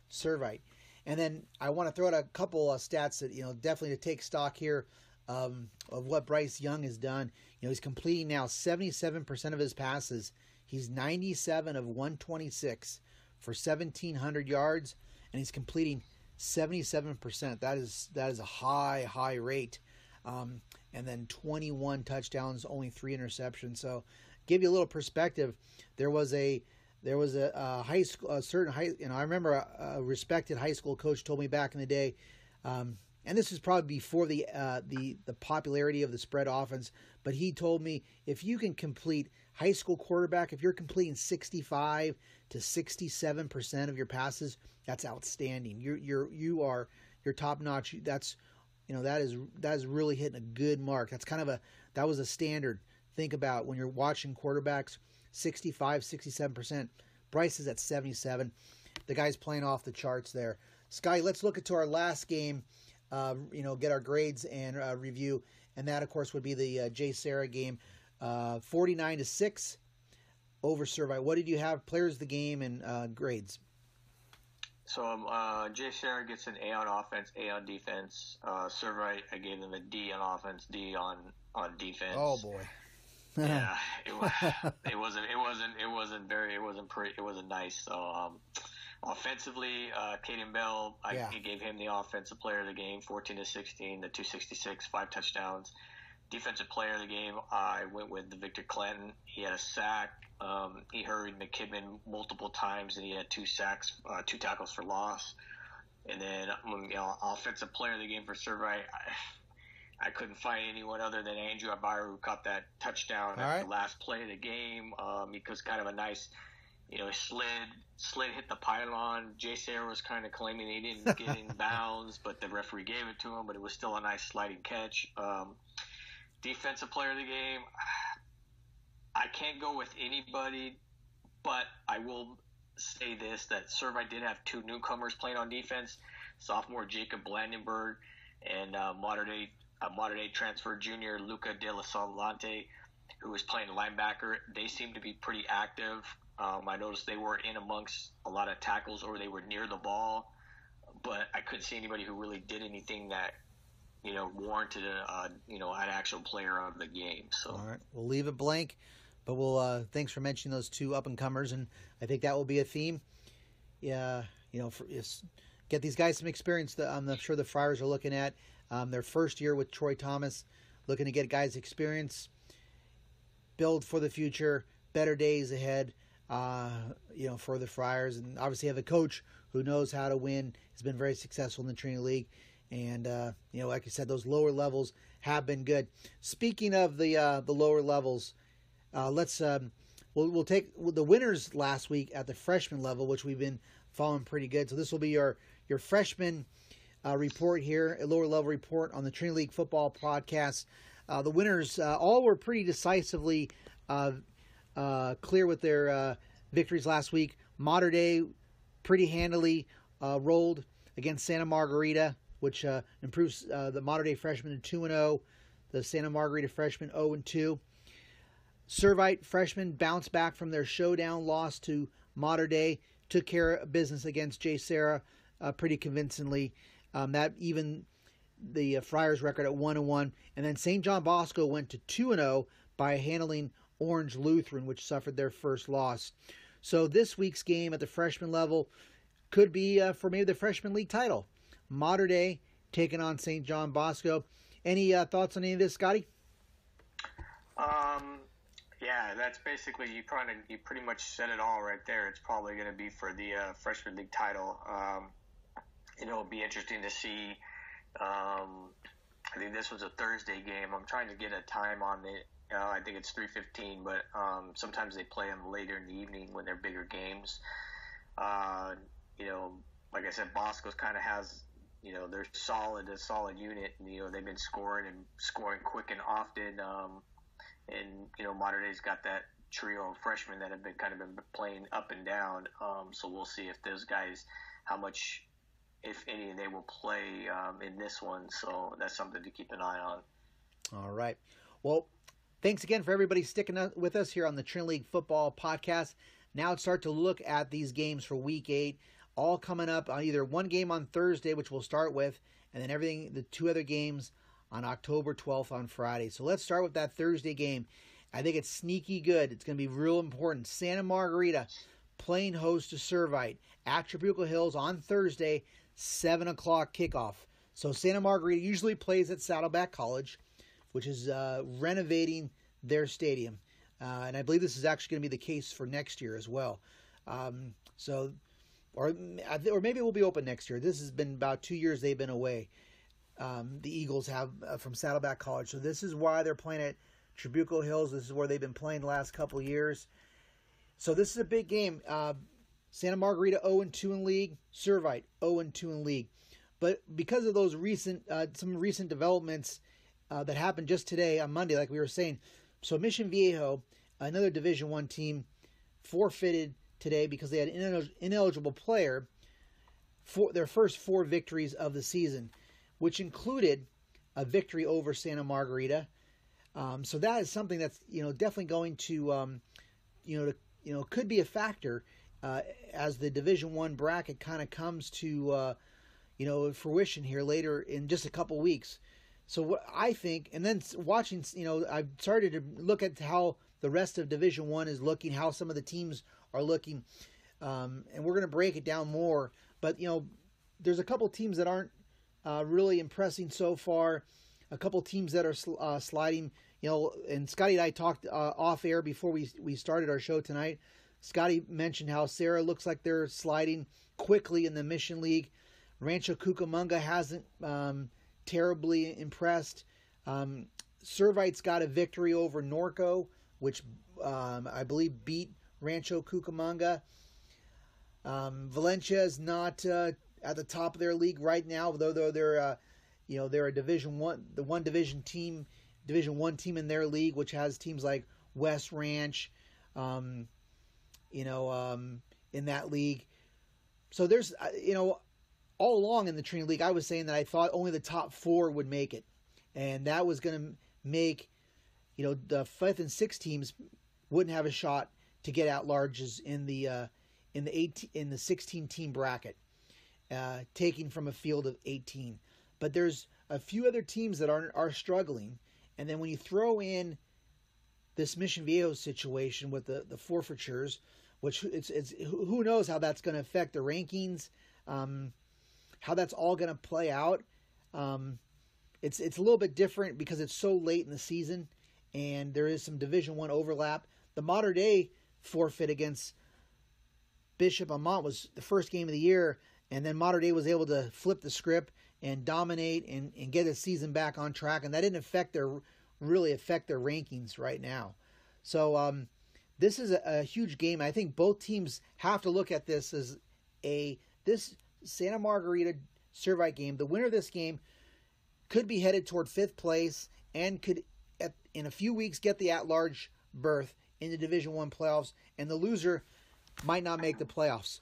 Servite. And then I want to throw out a couple of stats that definitely to take stock here of what Bryce Young has done. He's completing now 77% of his passes. He's 97 of 126 for 1,700 yards, and he's completing 77%. That is a high rate. And then 21 touchdowns, only 3 interceptions. So, give you a little perspective. There was a high school, I remember a respected high school coach told me back in the day, and this is probably before the popularity of the spread offense, but he told me if you can complete high school quarterback, if you're completing 65 to 67% of your passes, that's outstanding. You're top notch. That's that is really hitting a good mark. That was a standard. Think about when you're watching quarterbacks, 65, 67%. Bryce is at 77. The guy's playing off the charts there. Sky, let's look into our last game. Get our grades and review, and that of course would be the J. Sarah game, 49-6 over Servite. What did you have? Players of the game and grades. So J. Sarah gets an A on offense, A on defense. Servite, I gave them a D on offense, D on defense. Oh boy. Yeah, it wasn't nice. So offensively, Caden Bell, I gave him the offensive player of the game, 14-16, the 266, 5 touchdowns. Defensive player of the game, I went with Victor Clinton. He had a sack. He hurried McKibben multiple times, and he had 2 sacks, 2 tackles for loss. And then, offensive player of the game for Servite, I couldn't find anyone other than Andrew Abaru, who caught that touchdown at the last play of the game. Because kind of a nice, slid hit the pylon. J. Sarah was kind of claiming he didn't get in bounds, but the referee gave it to him. But it was still a nice sliding catch. Defensive player of the game, I can't go with anybody, but I will say this, that Servite did have 2 newcomers playing on defense, sophomore Jacob Blandenberg and modern day transfer junior Luca De La Salante, who was playing linebacker. They seemed to be pretty active. I noticed they were in amongst a lot of tackles, or they were near the ball, but I couldn't see anybody who really did anything that warranted an actual player of the game. So all right, we'll leave it blank, but we'll thanks for mentioning those 2 up and comers, and I think that will be a theme. Yeah, get these guys some experience. I'm sure the Friars are looking at their first year with Troy Thomas, looking to get guys experience, build for the future, better days ahead. For the Friars, and obviously have a coach who knows how to win. Has been very successful in the Trinity League. And, like I said, those lower levels have been good. Speaking of the lower levels, we'll take the winners last week at the freshman level, which we've been following pretty good. So this will be your freshman report here, a lower level report on the Trinity League football podcast. The winners all were pretty decisively clear with their victories last week. Mater Dei pretty handily rolled against Santa Margarita, which improves the Mater Dei freshmen to 2-0, the Santa Margarita freshmen 0-2. Servite freshmen bounced back from their showdown loss to Mater Dei, took care of business against J. Sarah pretty convincingly. That even the Friars record at 1-1. And then St. John Bosco went to 2-0 by handling Orange Lutheran, which suffered their first loss. So this week's game at the freshman level could be for maybe the freshman league title. Mater Dei taking on St. John Bosco. Any thoughts on any of this, Scotty? Yeah, that's basically, you pretty much said it all right there. It's probably going to be for the freshman league title. It'll be interesting to see. I think this was a Thursday game. I'm trying to get a time on it. I think it's 3:15, but sometimes they play them later in the evening when they're bigger games. Like I said, Bosco's kind of has, they're a solid unit. And, they've been scoring quick and often. And Mater Dei's got that trio of freshmen that have been playing up and down. So we'll see if those guys, how much, if any, they will play in this one. So that's something to keep an eye on. All right. Well, thanks again for everybody sticking with us here on the Trinity League Football Podcast. Now let's start to look at these games for Week 8, all coming up on either one game on Thursday, which we'll start with, and then the two other games on October 12th on Friday. So let's start with that Thursday game. I think it's sneaky good. It's going to be real important. Santa Margarita playing host to Servite at Trabuco Hills on Thursday, 7 o'clock kickoff. So Santa Margarita usually plays at Saddleback College, which is renovating their stadium. And I believe this is actually going to be the case for next year as well. Or maybe it will be open next year. This has been about 2 years they've been away. The Eagles have from Saddleback College. So this is why they're playing at Trabuco Hills. This is where they've been playing the last couple of years. So this is a big game. Santa Margarita 0-2 in league. Servite 0-2 in league. But because of those some recent developments that happened just today on Monday, like we were saying, so Mission Viejo, another Division I team, forfeited today because they had an ineligible player for their first 4 victories of the season, which included a victory over Santa Margarita. So that is something that's definitely going to could be a factor as the Division I bracket kind of comes to fruition here later in just a couple weeks. So what I think, and then watching, I've started to look at how the rest of Division I is looking, how some of the teams are looking, and we're going to break it down more. But there's a couple teams that aren't really impressing so far. A couple teams that are sliding. And Scotty and I talked off air before we started our show tonight. Scotty mentioned how Sarah looks like they're sliding quickly in the Mission League. Rancho Cucamonga hasn't terribly impressed. Servite's got a victory over Norco, which I believe beat Rancho Cucamonga. Valencia is not at the top of their league right now, though they're a Division I, the one Division I team in their league, which has teams like West Ranch, in that league. So there's, all along in the Trinity League, I was saying that I thought only the top 4 would make it, and that was going to make, the 5th and 6th teams wouldn't have a shot to get at larges in the 16 team bracket, taking from a field of 18. But there's a few other teams that are struggling, and then when you throw in this Mission Viejo situation with the forfeitures, which it's who knows how that's going to affect the rankings. How that's all going to play out. It's a little bit different because it's so late in the season and there is some Division I overlap. The Mater Dei forfeit against Bishop Amont was the first game of the year, and then Mater Dei was able to flip the script and dominate and get the season back on track, and that didn't really affect their rankings right now. So this is a huge game. I think both teams have to look at this as this Santa Margarita Servite game. The winner of this game could be headed toward 5th place and could, in a few weeks, get the at-large berth in the Division I playoffs. And the loser might not make the playoffs.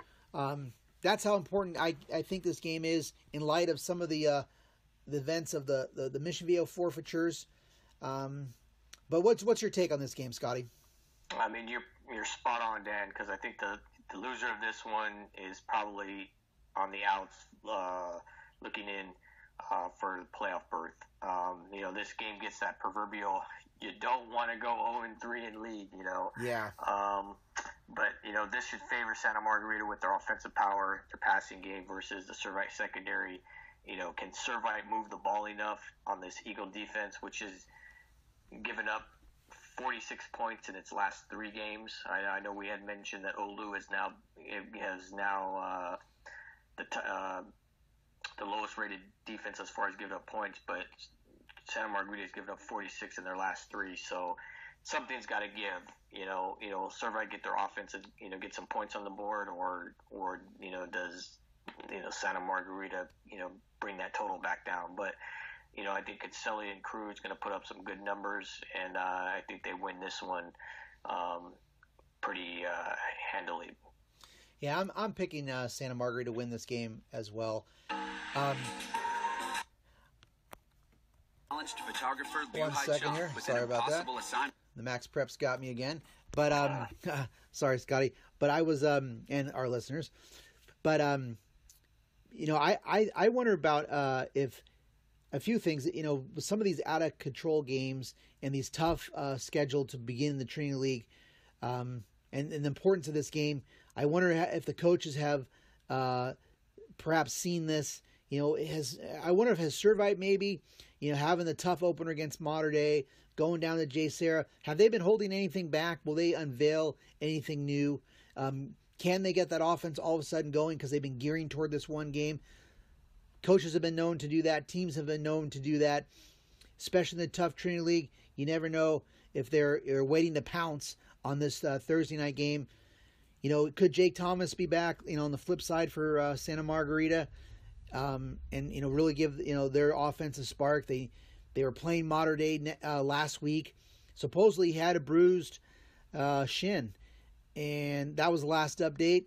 That's how important I think this game is in light of some of the events of the Mission Viejo forfeitures. But what's your take on this game, Scotty? I mean, you're spot on, Dan, because I think the loser of this one is probably on the outs, looking in for the playoff berth. This game gets that proverbial, you don't want to go 0-3 in league, Yeah. But, this should favor Santa Margarita with their offensive power, their passing game versus the Servite secondary. Can Servite move the ball enough on this Eagle defense, which is given up 46 points in its last 3 games? I know we had mentioned that Olu has now the lowest rated defense as far as giving up points, but Santa Margarita has given up 46 in their last 3, so something's got to give. Servite get their offense and get some points on the board, or does Santa Margarita bring that total back down? But I think Caselli and Crew is going to put up some good numbers, and I think they win this one pretty handily. Yeah, I'm picking Santa Margarita to win this game as well. Photographer, 1 second here. Sorry about that. The Max Preps got me again. But sorry, Scotty. But I was and our listeners. But I wonder about if a few things. Some of these out of control games and these tough schedule to begin the Trinity League, and the importance of this game. I wonder if the coaches have perhaps seen this. I wonder if has Servite maybe, having the tough opener against Mater Dei, going down to J. Sarah, have they been holding anything back? Will they unveil anything new? Can they get that offense all of a sudden going because they've been gearing toward this one game? Coaches have been known to do that. Teams have been known to do that, especially in the tough Trinity League. You never know if they're waiting to pounce on this Thursday night game. Could Jake Thomas be back, on the flip side for Santa Margarita, and really give their offense a spark? They were playing Mater Dei last week. Supposedly he had a bruised shin, and that was the last update.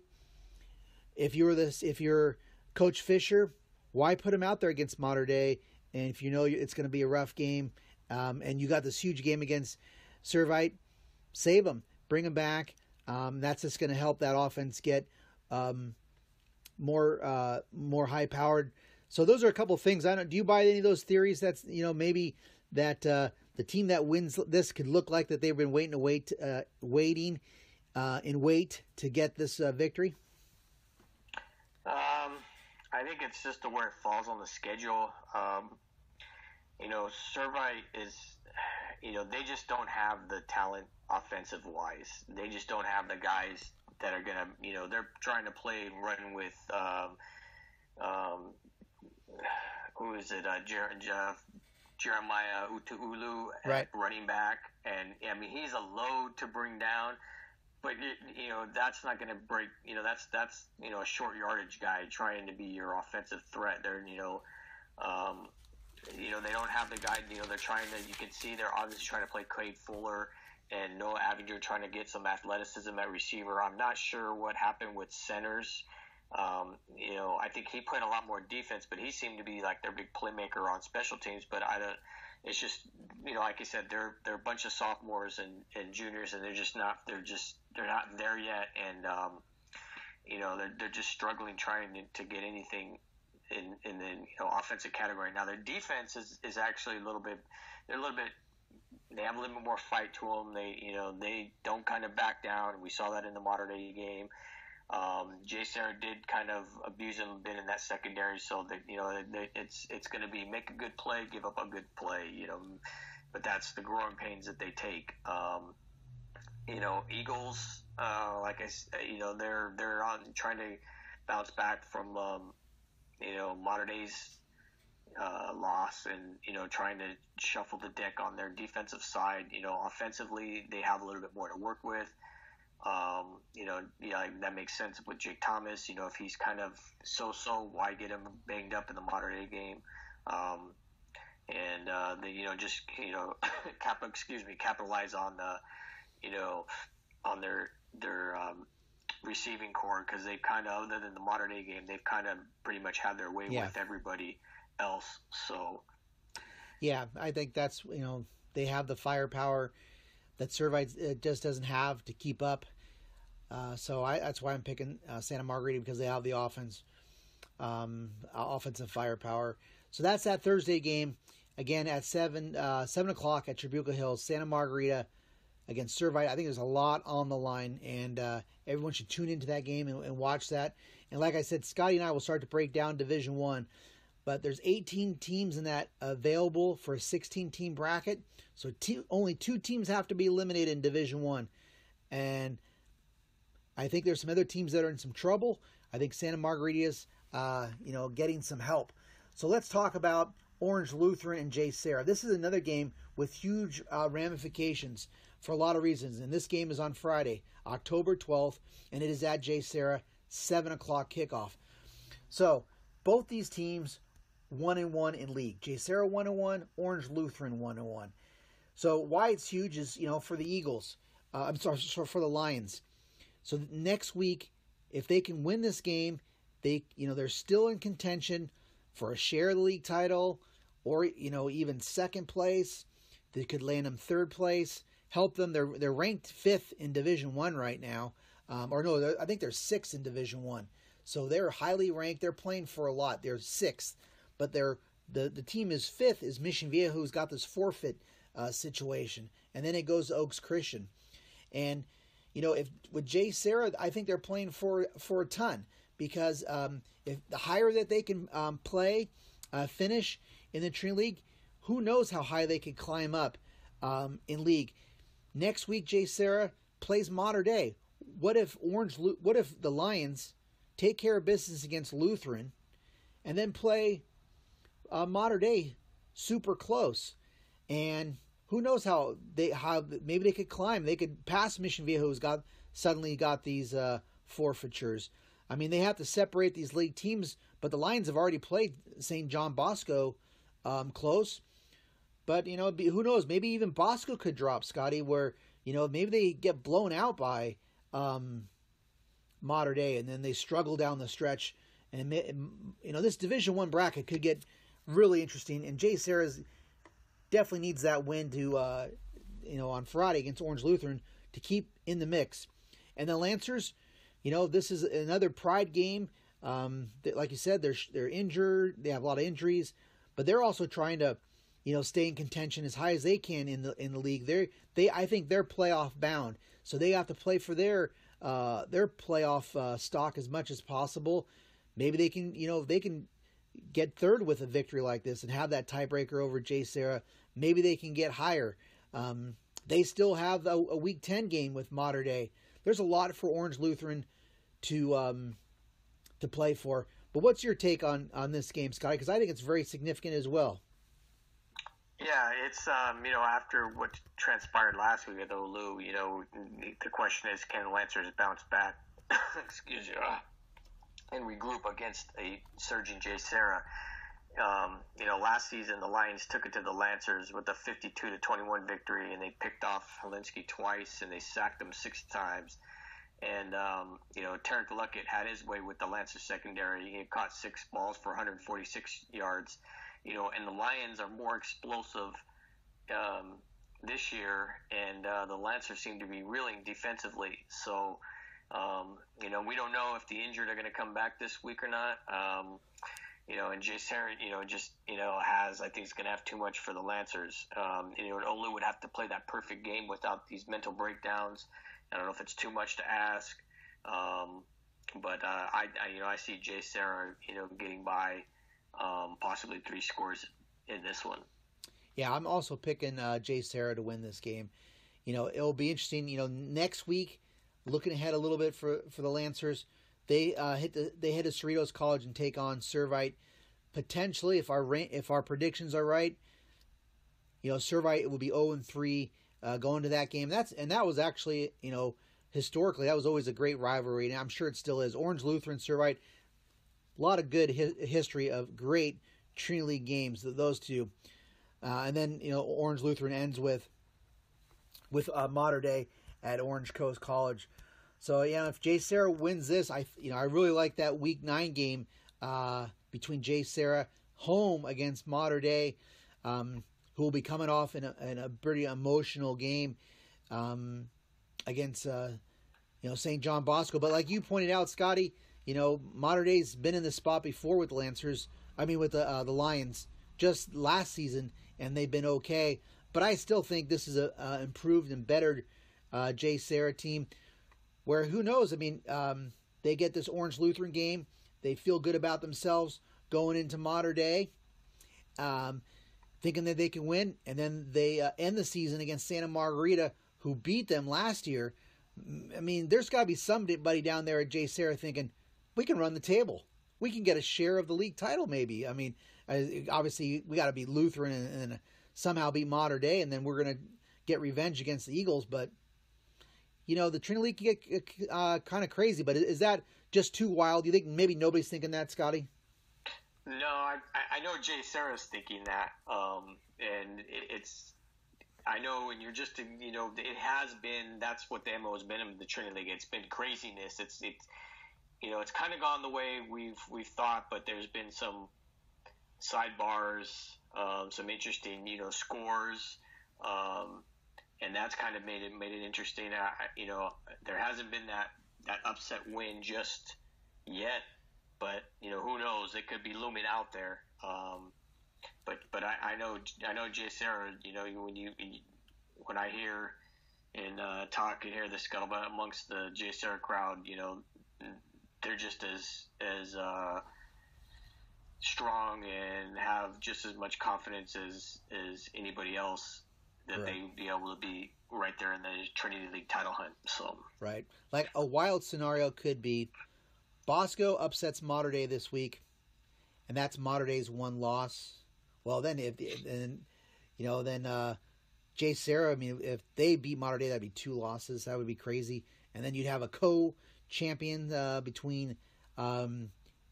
If you're Coach Fisher, why put him out there against Mater Dei? And if it's going to be a rough game, and you got this huge game against Servite, save him, bring him back. That's just going to help that offense get more high powered. So those are a couple of things. Do you buy any of those theories? That's maybe that the team that wins this could look like that they've been waiting to get this victory. I think it's just to where it falls on the schedule. Servite is, they just don't have the talent offensive wise. They just don't have the guys that are gonna, they're trying to play and run with, who is it? Jeremiah Utuulu at running back, and he's a load to bring down. But that's not going to break. That's a short yardage guy trying to be your offensive threat. They're they don't have the guy. They're trying to. You can see they're obviously trying to play Cade Fuller and Noah Avenger, trying to get some athleticism at receiver. I'm not sure what happened with centers. I think he played a lot more defense, but he seemed to be like their big playmaker on special teams. But it's just like I said, they're a bunch of sophomores and juniors, and they're not there yet, and they're just struggling trying to get anything in the offensive category. Now their defense is actually a little bit. They have a little bit more fight to them. They don't kind of back down. We saw that in the Mater Dei game. J. Sarah did kind of abuse him a bit in that secondary, so that it's going to be make a good play, give up a good play, but that's the growing pains that they take. Eagles, like I said, they're on trying to bounce back from Mater Dei's loss, and trying to shuffle the deck on their defensive side. Offensively they have a little bit more to work with. That makes sense with Jake Thomas. If he's kind of so, why get him banged up in the Mater Dei game? Capitalize on the, on their receiving core, because they've kind of, other than the modern day game, they've kind of pretty much had their way with everybody else. So, yeah, I think that's, they have the firepower that Servite just doesn't have to keep up. So that's why I'm picking Santa Margarita, because they have the offensive firepower. So that's that Thursday game. Again, at 7 o'clock at Tribuco Hills, Santa Margarita against Servite. I think there's a lot on the line, and everyone should tune into that game and watch that. And like I said, Scotty and I will start to break down Division One, but there's 18 teams in that available for a 16-team bracket. So only 2 teams have to be eliminated in Division One, and I think there's some other teams that are in some trouble. I think Santa Margarita's, getting some help. So let's talk about Orange Lutheran and Dei-St. This is another game with huge ramifications for a lot of reasons. And this game is on Friday, October 12th, and it is at Dei-St, 7 o'clock kickoff. So both these teams 1-1 in league. Dei-St 1-1, Orange Lutheran 1-1. So why it's huge is, for the Eagles. For the Lions. So next week, if they can win this game, they're still in contention for a share of the league title, or even second place. They could land them third place, help them. They're ranked 5th in Division One right now, I think they're 6th in Division One. So they're highly ranked. They're playing for a lot. They're 6th, but the team is 5th is Mission Vieja, who's got this forfeit situation, and then it goes to Oaks Christian, and if with Dei-St, I think they're playing for a ton, because if the higher that they can finish in the Trinity League, who knows how high they could climb up in league. Next week, Dei-St plays Mater Dei. What if the Lions take care of business against Lutheran, and then play Mater Dei super close, and who knows how maybe they could climb. They could pass Mission Vieja, who's suddenly got these forfeitures. I mean, they have to separate these league teams, but the Lions have already played St. John Bosco close. But, who knows? Maybe even Bosco could drop, Scotty, where, maybe they get blown out by Mater Dei, and then they struggle down the stretch. And, this Division One bracket could get really interesting. And Dei-St definitely needs that win to, on Friday against Orange Lutheran to keep in the mix. And the Lancers, this is another pride game. Like you said, they're injured. They have a lot of injuries, but they're also trying to, stay in contention as high as they can in the league. I think they're playoff bound, so they have to play for their playoff stock as much as possible. Maybe they can, if they can get third with a victory like this and have that tiebreaker over Dei-St, maybe they can get higher. They still have a Week 10 game with Mater Dei. There's a lot for Orange Lutheran to play for. But what's your take on this game, Scotty? Because I think it's very significant as well. Yeah, it's after what transpired last week at Olu, the question is, can Lancers bounce back? Excuse me. And regroup against a surging Dei-St. Last season the Lions took it to the Lancers with a 52-21 victory, and they picked off Helinski twice, and they sacked them 6 times. And Tarek Luckett had his way with the Lancers secondary. He caught 6 balls for 146 yards. And the Lions are more explosive this year, and the Lancers seem to be reeling defensively. So, we don't know if the injured are going to come back this week or not. And Dei-St, I think it's going to have too much for the Lancers. Olu would have to play that perfect game without these mental breakdowns. I don't know if it's too much to ask. But I see Dei-St, getting by possibly 3 scores in this one. Yeah, I'm also picking Dei-St to win this game. It'll be interesting. Next week, looking ahead a little bit for the Lancers, they head to Cerritos College and take on Servite. Potentially, if our predictions are right, Servite will be 0-3 going to that game. That was actually, historically, that was always a great rivalry, and I'm sure it still is. Orange Lutheran, Servite, a lot of good history of great Trinity League games, those two. And then, Orange Lutheran ends with Mater Dei at Orange Coast College. So if Jay Serra wins this, I really like that Week 9 game between Jay Serra home against Mater Dei, who will be coming off in a pretty emotional game against St. John Bosco. But like you pointed out, Scotty, Mater Dei's been in this spot before with the Lancers. I mean, with the Lions just last season, and they've been okay. But I still think this is a improved and better Jay Serra team. Where who knows? I mean, they get this Orange Lutheran game. They feel good about themselves going into Mater Dei, thinking that they can win, and then they end the season against Santa Margarita, who beat them last year. I mean, there's got to be somebody down there at Jay Serra thinking, we can run the table. We can get a share of the league title, maybe. I mean, obviously, we got to be Lutheran and somehow beat Mater Dei, and then we're going to get revenge against the Eagles, but the Trinity League can get kind of crazy, but is that just too wild? Do you think maybe nobody's thinking that, Scotty? No, I know Jay Serra's thinking that, and it's I know when you're just it has been, that's what the MO has been in the Trinity League. It's been craziness. It's kind of gone the way we've thought, but there's been some sidebars, some interesting scores. And that's kind of made it interesting. There hasn't been that upset win just yet, but who knows? It could be looming out there. But I know Jay Serra. When I hear and talk and hear the scuttlebutt amongst the Jay Serra crowd, they're just as strong and have just as much confidence as anybody else. That right. They would be able to be right there in the Trinity League title hunt. So right, like a wild scenario could be Bosco upsets Mater Dei this week, and that's Mater Dei's one loss. Well, then Jay Serra. I mean, if they beat Mater Dei, that'd be 2 losses. That would be crazy. And then you'd have a co-champion between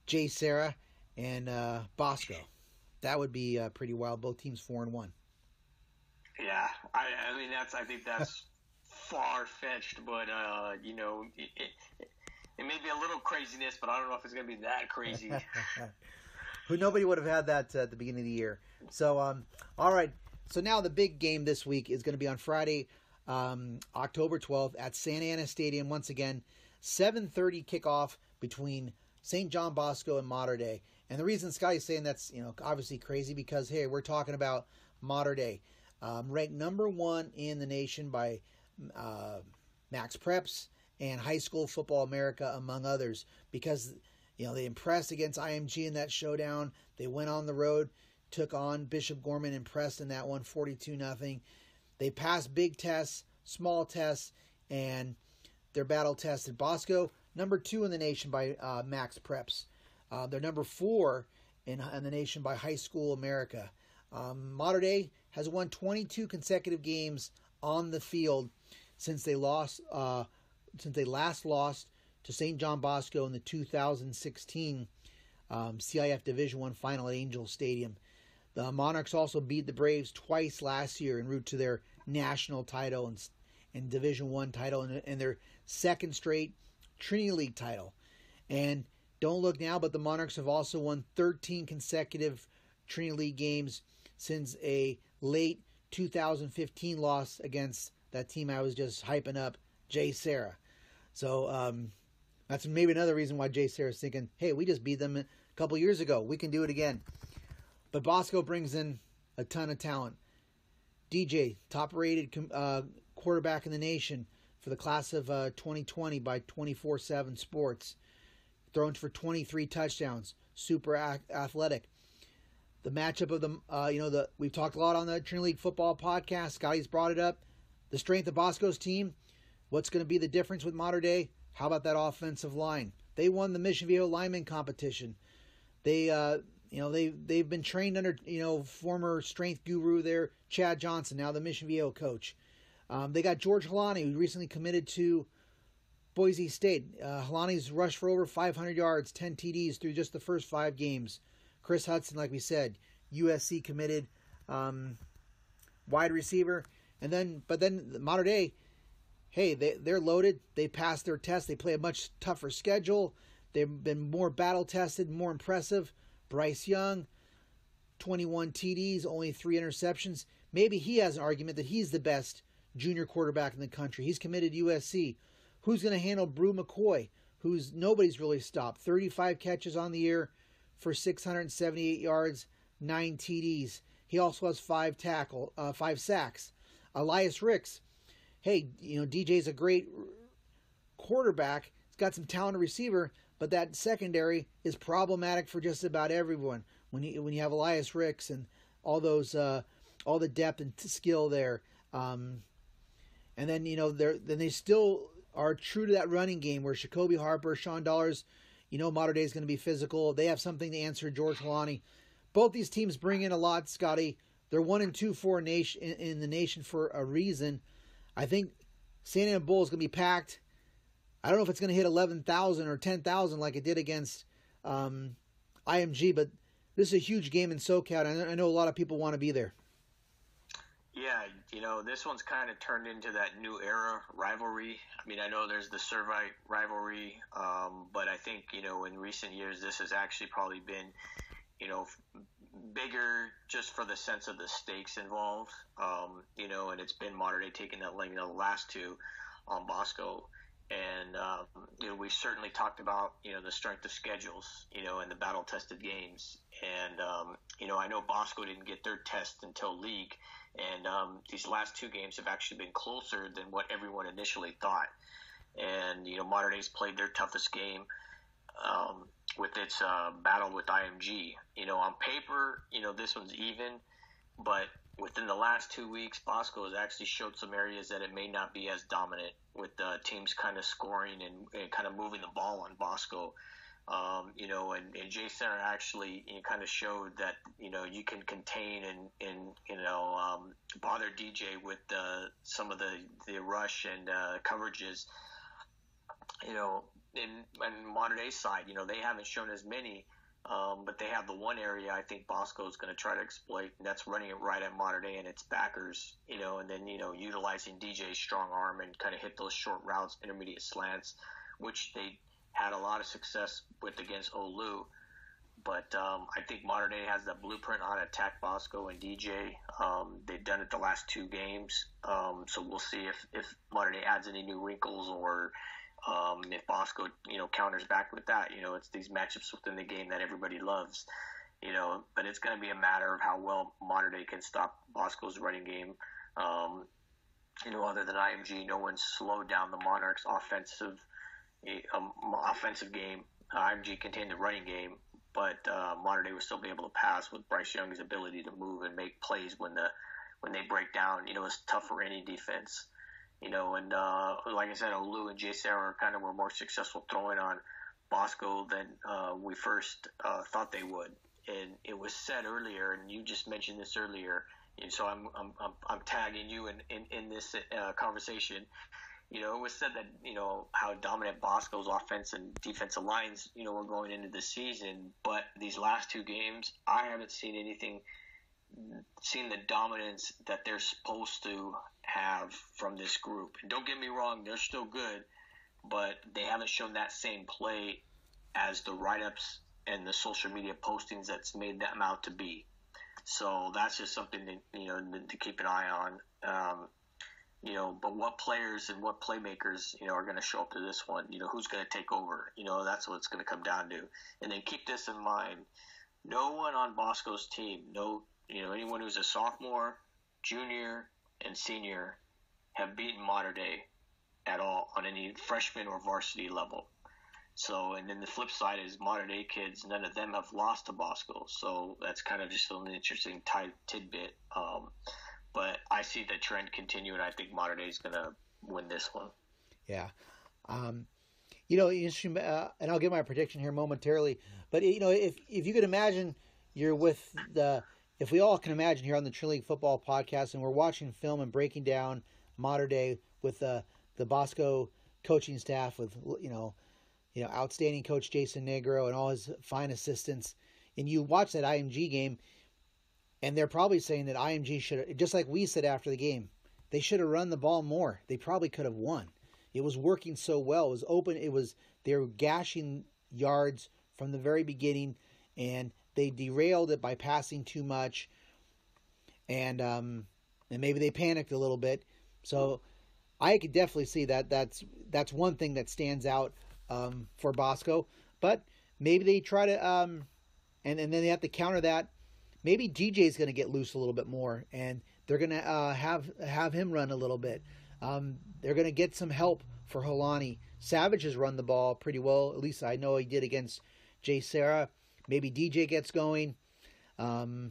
Jay Serra and Bosco. That would be pretty wild. Both teams 4-1. Yeah, I mean I think that's far fetched, but it may be a little craziness, but I don't know if it's going to be that crazy. Nobody would have had that at the beginning of the year. So, all right. So now the big game this week is going to be on Friday, October 12th at Santa Ana Stadium. Once again, 7:30 kickoff between St. John Bosco and Mater Dei. And the reason Scotty's saying that's obviously crazy because hey, we're talking about Mater Dei. Ranked number 1 in the nation by Max Preps and High School Football America, among others, because they impressed against IMG in that showdown. They went on the road, took on Bishop Gorman, impressed in that one, 42-0. They passed big tests, small tests, and their battle tested. Bosco, number 2 in the nation by Max Preps. They're number 4 in the nation by High School America. Mater Dei has won 22 consecutive games on the field since they last lost to St. John Bosco in the 2016 CIF Division I final at Angel Stadium. The Monarchs also beat the Braves twice last year en route to their national title and Division I title and their second straight Trinity League title. And don't look now, but the Monarchs have also won 13 consecutive Trinity League games since a late 2015 loss against that team I was just hyping up, Jay Serra. So that's maybe another reason why Jay Serra's thinking, hey, we just beat them a couple years ago. We can do it again. But Bosco brings in a ton of talent. DJ, top-rated quarterback in the nation for the class of 2020 by 24/7 Sports. Thrown for 23 touchdowns. Super athletic. The matchup of we've talked a lot on the Trinity League Football Podcast. Scotty's brought it up. The strength of Bosco's team. What's going to be the difference with Mater Dei? How about that offensive line? They won the Mission Viejo lineman competition. They've been trained under former strength guru there, Chad Johnson, now the Mission Viejo coach. They got George Halani, who recently committed to Boise State. Halani's rushed for over 500 yards, 10 TDs through just the first 5 games. Chris Hudson, like we said, USC committed wide receiver. But then Mater Dei, hey, they're loaded. They passed their test. They play a much tougher schedule. They've been more battle-tested, more impressive. Bryce Young, 21 TDs, only 3 interceptions. Maybe he has an argument that he's the best junior quarterback in the country. He's committed to USC. Who's going to handle Brew McCoy, who's nobody's really stopped? 35 catches on the year for 678 yards, 9 TDs. He also has 5 sacks. Elias Ricks, hey, DJ's a great quarterback. He's got some talented receiver, but that secondary is problematic for just about everyone. When you have Elias Ricks and all those all the depth and skill there, and then they still are true to that running game where Jacoby Harper, Sean Dollars, Mater Dei is going to be physical. They have something to answer George Kalani. Both these teams bring in a lot, Scotty. They're 1-2 in the nation for a reason. I think San Diego Bowl is going to be packed. I don't know if it's going to hit 11,000 or 10,000 like it did against IMG, but this is a huge game in SoCal, and I know a lot of people want to be there. Yeah, this one's kind of turned into that new era rivalry. I mean, I know there's the Servite rivalry, but I think, in recent years, this has actually probably been, bigger just for the sense of the stakes involved, and it's been Mater Dei taking that leg, the last two on Bosco. And, we certainly talked about, the strength of schedules, and the battle-tested games. And, I know Bosco didn't get their test until league. And these last 2 games have actually been closer than what everyone initially thought. And, Mater Dei's played their toughest game with its battle with IMG. On paper, this one's even. But within the last 2 weeks, Bosco has actually showed some areas that it may not be as dominant, with teams kind of scoring and kind of moving the ball on Bosco. And J-St actually kind of showed that, you can contain and bother DJ with some of the rush and coverages. In Mater Dei's side, they haven't shown as many, but they have the one area I think Bosco is going to try to exploit, and that's running it right at Mater Dei and its backers, and then, utilizing DJ's strong arm and kind of hit those short routes, intermediate slants, which they had a lot of success with against Olu. But I think Mater Dei has that blueprint on how to attack Bosco and DJ. They've done it the last 2 games. So we'll see if Mater Dei adds any new wrinkles, or if Bosco, counters back with that. It's these matchups within the game that everybody loves. But it's going to be a matter of how well Mater Dei can stop Bosco's running game. Other than IMG, no one's slowed down the Monarchs' offensive game. IMG contained the running game, but Mater Dei will still be able to pass with Bryce Young's ability to move and make plays when they break down. It's tough for any defense. And like I said, Olu and J-St were more successful throwing on Bosco than we first thought they would. And it was said earlier, and you just mentioned this earlier, and so I'm tagging you in this conversation. It was said that, how dominant Bosco's offense and defensive lines, were going into the season. But these last 2 games, I haven't seen the dominance that they're supposed to have from this group. And don't get me wrong, they're still good, but they haven't shown that same play as the write-ups and the social media postings that's made them out to be. So that's just something to keep an eye on. But what players and what playmakers, are going to show up to this one? Who's going to take over? That's what it's going to come down to. And then keep this in mind. No one on Bosco's team, anyone who's a sophomore, junior, and senior have beaten Mater Dei at all on any freshman or varsity level. So, and then the flip side is Mater Dei kids, none of them have lost to Bosco. So that's kind of just an interesting tidbit. But I see the trend continue, and I think Mater Dei is going to win this one. Yeah. Interesting, and I'll give my prediction here momentarily. But, if you could imagine you're with if we all can imagine here on the Trinity Football Podcast, and we're watching film and breaking down Mater Dei with the Bosco coaching staff, with, outstanding coach Jason Negro and all his fine assistants, and you watch that IMG game, and they're probably saying that IMG should, just like we said after the game, they should have run the ball more. They probably could have won. It was working so well. It was open. They were gashing yards from the very beginning, and they derailed it by passing too much, and maybe they panicked a little bit. So I could definitely see that. That's one thing that stands out for Bosco. But maybe they try to, and then they have to counter that. Maybe DJ's going to get loose a little bit more, and they're going to have him run a little bit. They're going to get some help for Holani. Savage has run the ball pretty well. At least I know he did against Jay Sarah. Maybe DJ gets going. They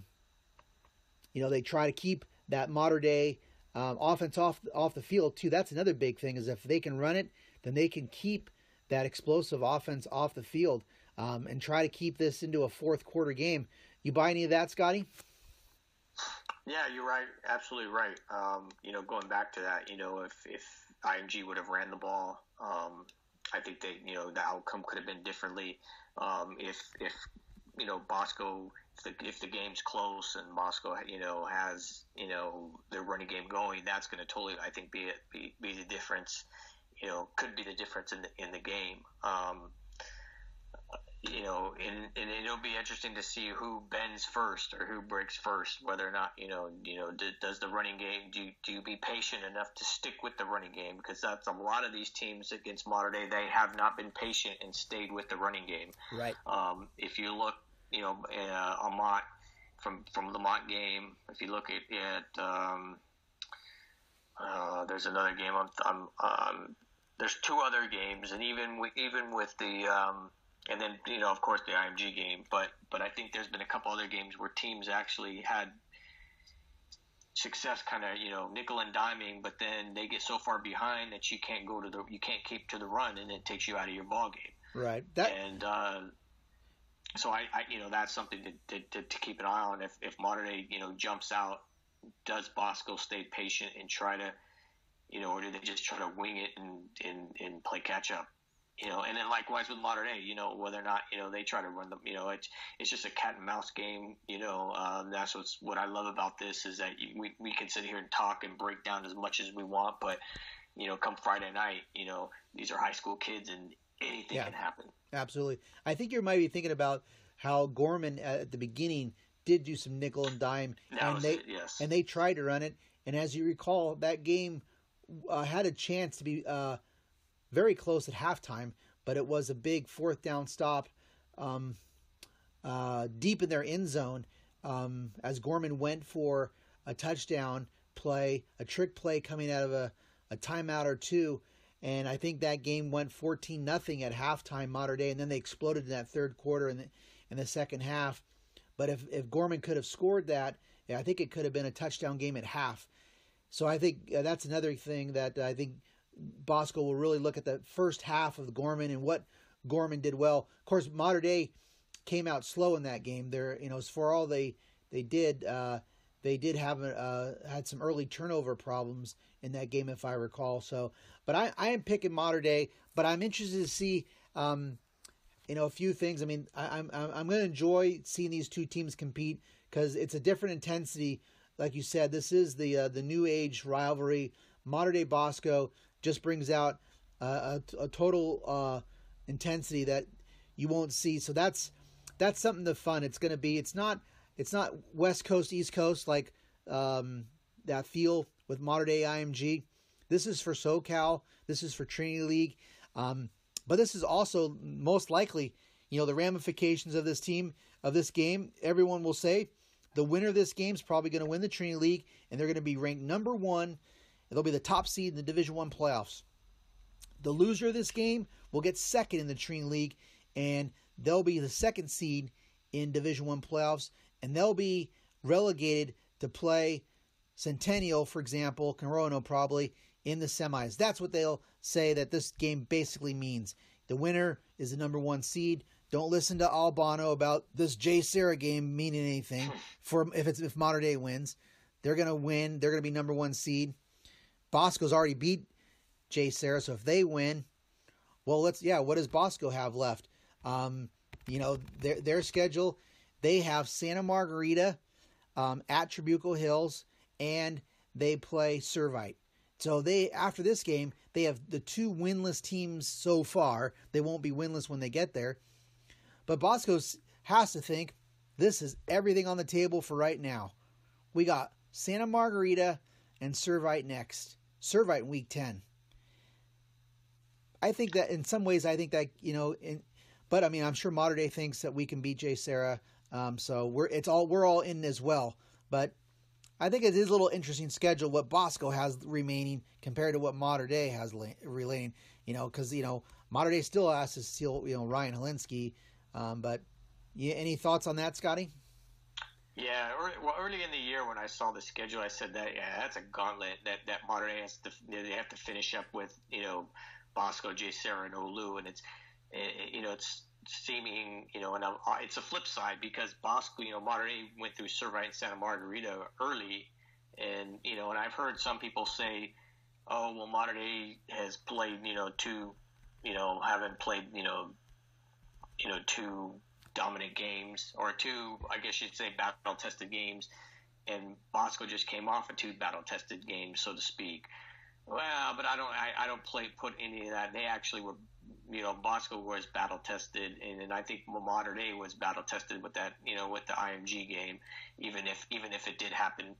try to keep that modern day offense off the field too. That's another big thing, is if they can run it, then they can keep that explosive offense off the field and try to keep this into a fourth quarter game. You buy any of that, Scotty? Yeah, you're right. Absolutely right. Going back to that, if IMG would have ran the ball, I think the outcome could have been differently. If Bosco, if the game's close and Bosco, has, their running game going, that's going to totally, I think, be the difference. Could be the difference in the game. And it'll be interesting to see who bends first or who breaks first. Whether or not does the running game, do you be patient enough to stick with the running game? Because that's a lot of these teams against modern day, they have not been patient and stayed with the running game. Right. If you look, Amont from the Mont game, if you look at there's another game. There's two other games, and even with the and then of course the IMG game, but I think there's been a couple other games where teams actually had success, kind of nickel and diming, but then they get so far behind that you can't keep to the run, and it takes you out of your ball game. Right. So I that's something to keep an eye on. If modern day jumps out, does Bosco stay patient and try to or do they just try to wing it and play catch up? And then likewise with modern day, whether or not, they try to run them, it's just a cat and mouse game, that's what I love about this, is that we can sit here and talk and break down as much as we want, but, come Friday night, these are high school kids and anything can happen. Absolutely. I think you might be thinking about how Gorman at the beginning did do some nickel and dime, and they tried to run it. And as you recall, that game had a chance to be very close at halftime, but it was a big fourth down stop deep in their end zone as Gorman went for a touchdown play, a trick play coming out of a timeout or two, and I think that game went 14-0 at halftime, modern day, and then they exploded in that third quarter in the second half. But if Gorman could have scored that, I think it could have been a touchdown game at half. So I think that's another thing that I think Bosco will really look at the first half of Gorman and what Gorman did well. Of course, modern day came out slow in that game. There, as for all they did have had some early turnover problems in that game, if I recall. So, but I am picking modern day. But I'm interested to see, a few things. I mean, I'm going to enjoy seeing these two teams compete because it's a different intensity. Like you said, this is the new age rivalry. Modern day Bosco just brings out a total intensity that you won't see. So that's something to fun. It's going to be. It's not West Coast, East Coast like that feel with modern day IMG. This is for SoCal. This is for Trinity League. But this is also most likely, the ramifications of this game. Everyone will say the winner of this game is probably going to win the Trinity League, and they're going to be ranked number one. They'll be the top seed in the Division I playoffs. The loser of this game will get second in the Trinity League, and they'll be the second seed in Division I playoffs, and they'll be relegated to play Centennial, for example, Corono probably, in the semis. That's what they'll say that this game basically means. The winner is the number one seed. Don't listen to Albano about this Jay Sarah game meaning anything. If modern day wins, they're going to win. They're going to be number one seed. Bosco's already beat Jay Sarah, so if they win, well, what does Bosco have left? Their schedule, they have Santa Margarita at Trabuco Hills, and they play Servite. So after this game, they have the 2 winless teams so far. They won't be winless when they get there. But Bosco has to think this is everything on the table for right now. We got Santa Margarita and Servite next. Servite in week 10. I think that in some ways, but I mean, I'm sure Mater Dei thinks that we can beat J. Sarah. So we're all in as well. But I think it is a little interesting schedule what Bosco has remaining compared to what Mater Dei has remaining. Because Mater Dei still has to steal Ryan Helinski. But any thoughts on that, Scotty? Yeah, early in the year when I saw the schedule, I said that's a gauntlet that Mater Dei they have to finish up with. Bosco, J. Sarah, and Olu, and it's seeming, and it's a flip side because Bosco, Mater Dei went through Servite and Santa Margarita early, and and I've heard some people say, oh, well, Mater Dei has played, haven't played, 2 dominant games or 2, I guess you'd say, battle-tested games, and Bosco just came off of 2 battle-tested games, so to speak. Well, but I don't put any of that. They actually were, Bosco was battle tested, and I think Mater Dei was battle tested with that, with the IMG game. Even if it did happen,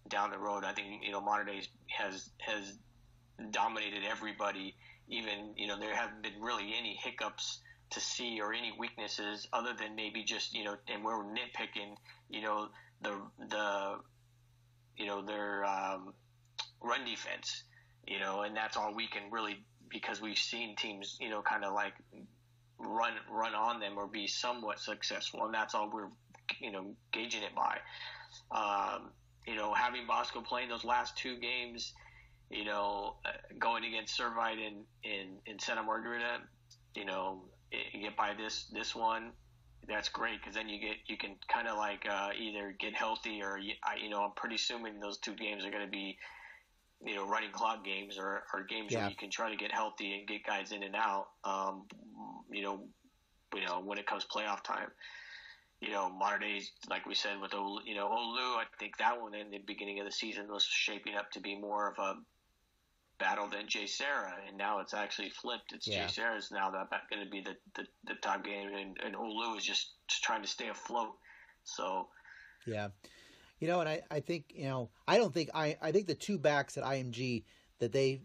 down the road, I think Mater Dei has dominated everybody. Even there haven't been really any hiccups to see or any weaknesses other than maybe just and we're nitpicking, their run defense, and that's all we can really, because we've seen teams, kind of like run on them or be somewhat successful, and that's all we're, gauging it by. Having Bosco playing those last 2 games, going against Servite in Santa Margarita, you get by this one, that's great, because then you can kind of like either get healthy or I'm pretty assuming those 2 games are going to be running clock games or games where you can try to get healthy and get guys in and out. When it comes playoff time, Mater Dei, like we said with Olu, I think that one in the beginning of the season was shaping up to be more of a battle than J. Sarah, and now it's actually flipped. It's J. Sarah's now going to be the top game, and Olu is just trying to stay afloat. So, yeah. And I think, I think the 2 backs at IMG that they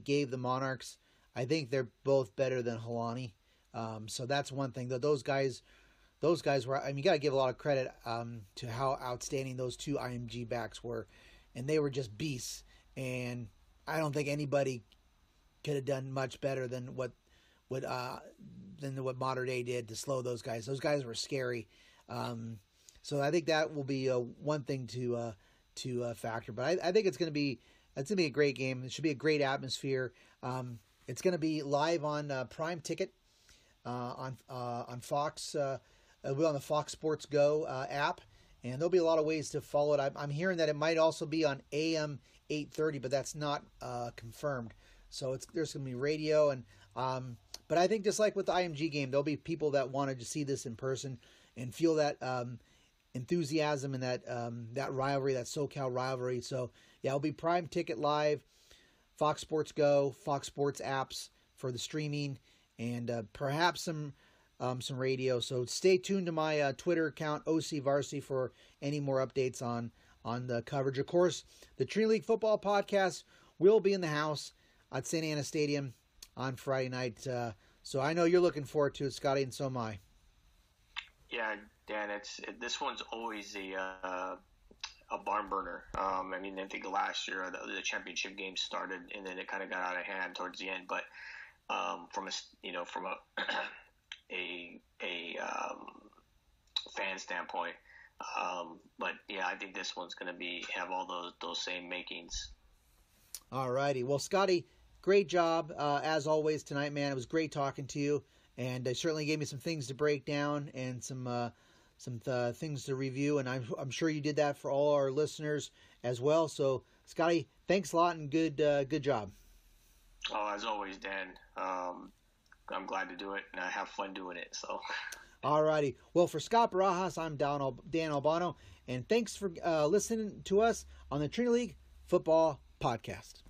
gave the Monarchs, I think they're both better than Helani. So that's one thing. Those guys were, you got to give a lot of credit to how outstanding those 2 IMG backs were, and they were just beasts. And I don't think anybody could have done much better than what Mater Dei did to slow those guys. Those guys were scary. So I think that will be one thing to factor. But I think it's going to be a great game. It should be a great atmosphere. It's going to be live on Prime Ticket on Fox. It'll be on the Fox Sports Go app, and there'll be a lot of ways to follow it. I'm hearing that it might also be on AM 830, but that's not confirmed. So there's going to be radio, and but I think just like with the IMG game, there'll be people that wanted to see this in person and feel that enthusiasm and that rivalry, that SoCal rivalry. So yeah, it'll be Prime Ticket live, Fox Sports Go, Fox Sports apps for the streaming, and perhaps some radio. So stay tuned to my Twitter account, OCVarsity, for any more updates on the coverage. Of course, the Trinity League Football Podcast will be in the house at St. Anna Stadium on Friday night. So I know you're looking forward to it, Scotty, and so am I. Yeah, Dan, this one's always a barn burner. I think last year the championship game started and then it kind of got out of hand towards the end. But from a fan standpoint, but yeah, I think this one's going to have all those same makings. All righty, well, Scotty, great job as always tonight, man. It was great talking to you, and it certainly gave me some things to break down and some things to review, and I'm sure you did that for all our listeners as well. So, Scotty, thanks a lot and good job. Oh, as always, Dan. I'm glad to do it, and I have fun doing it. So, Alrighty. Well, for Scott Barajas, I'm Dan Albano, and thanks for listening to us on the Trinity League Football Podcast.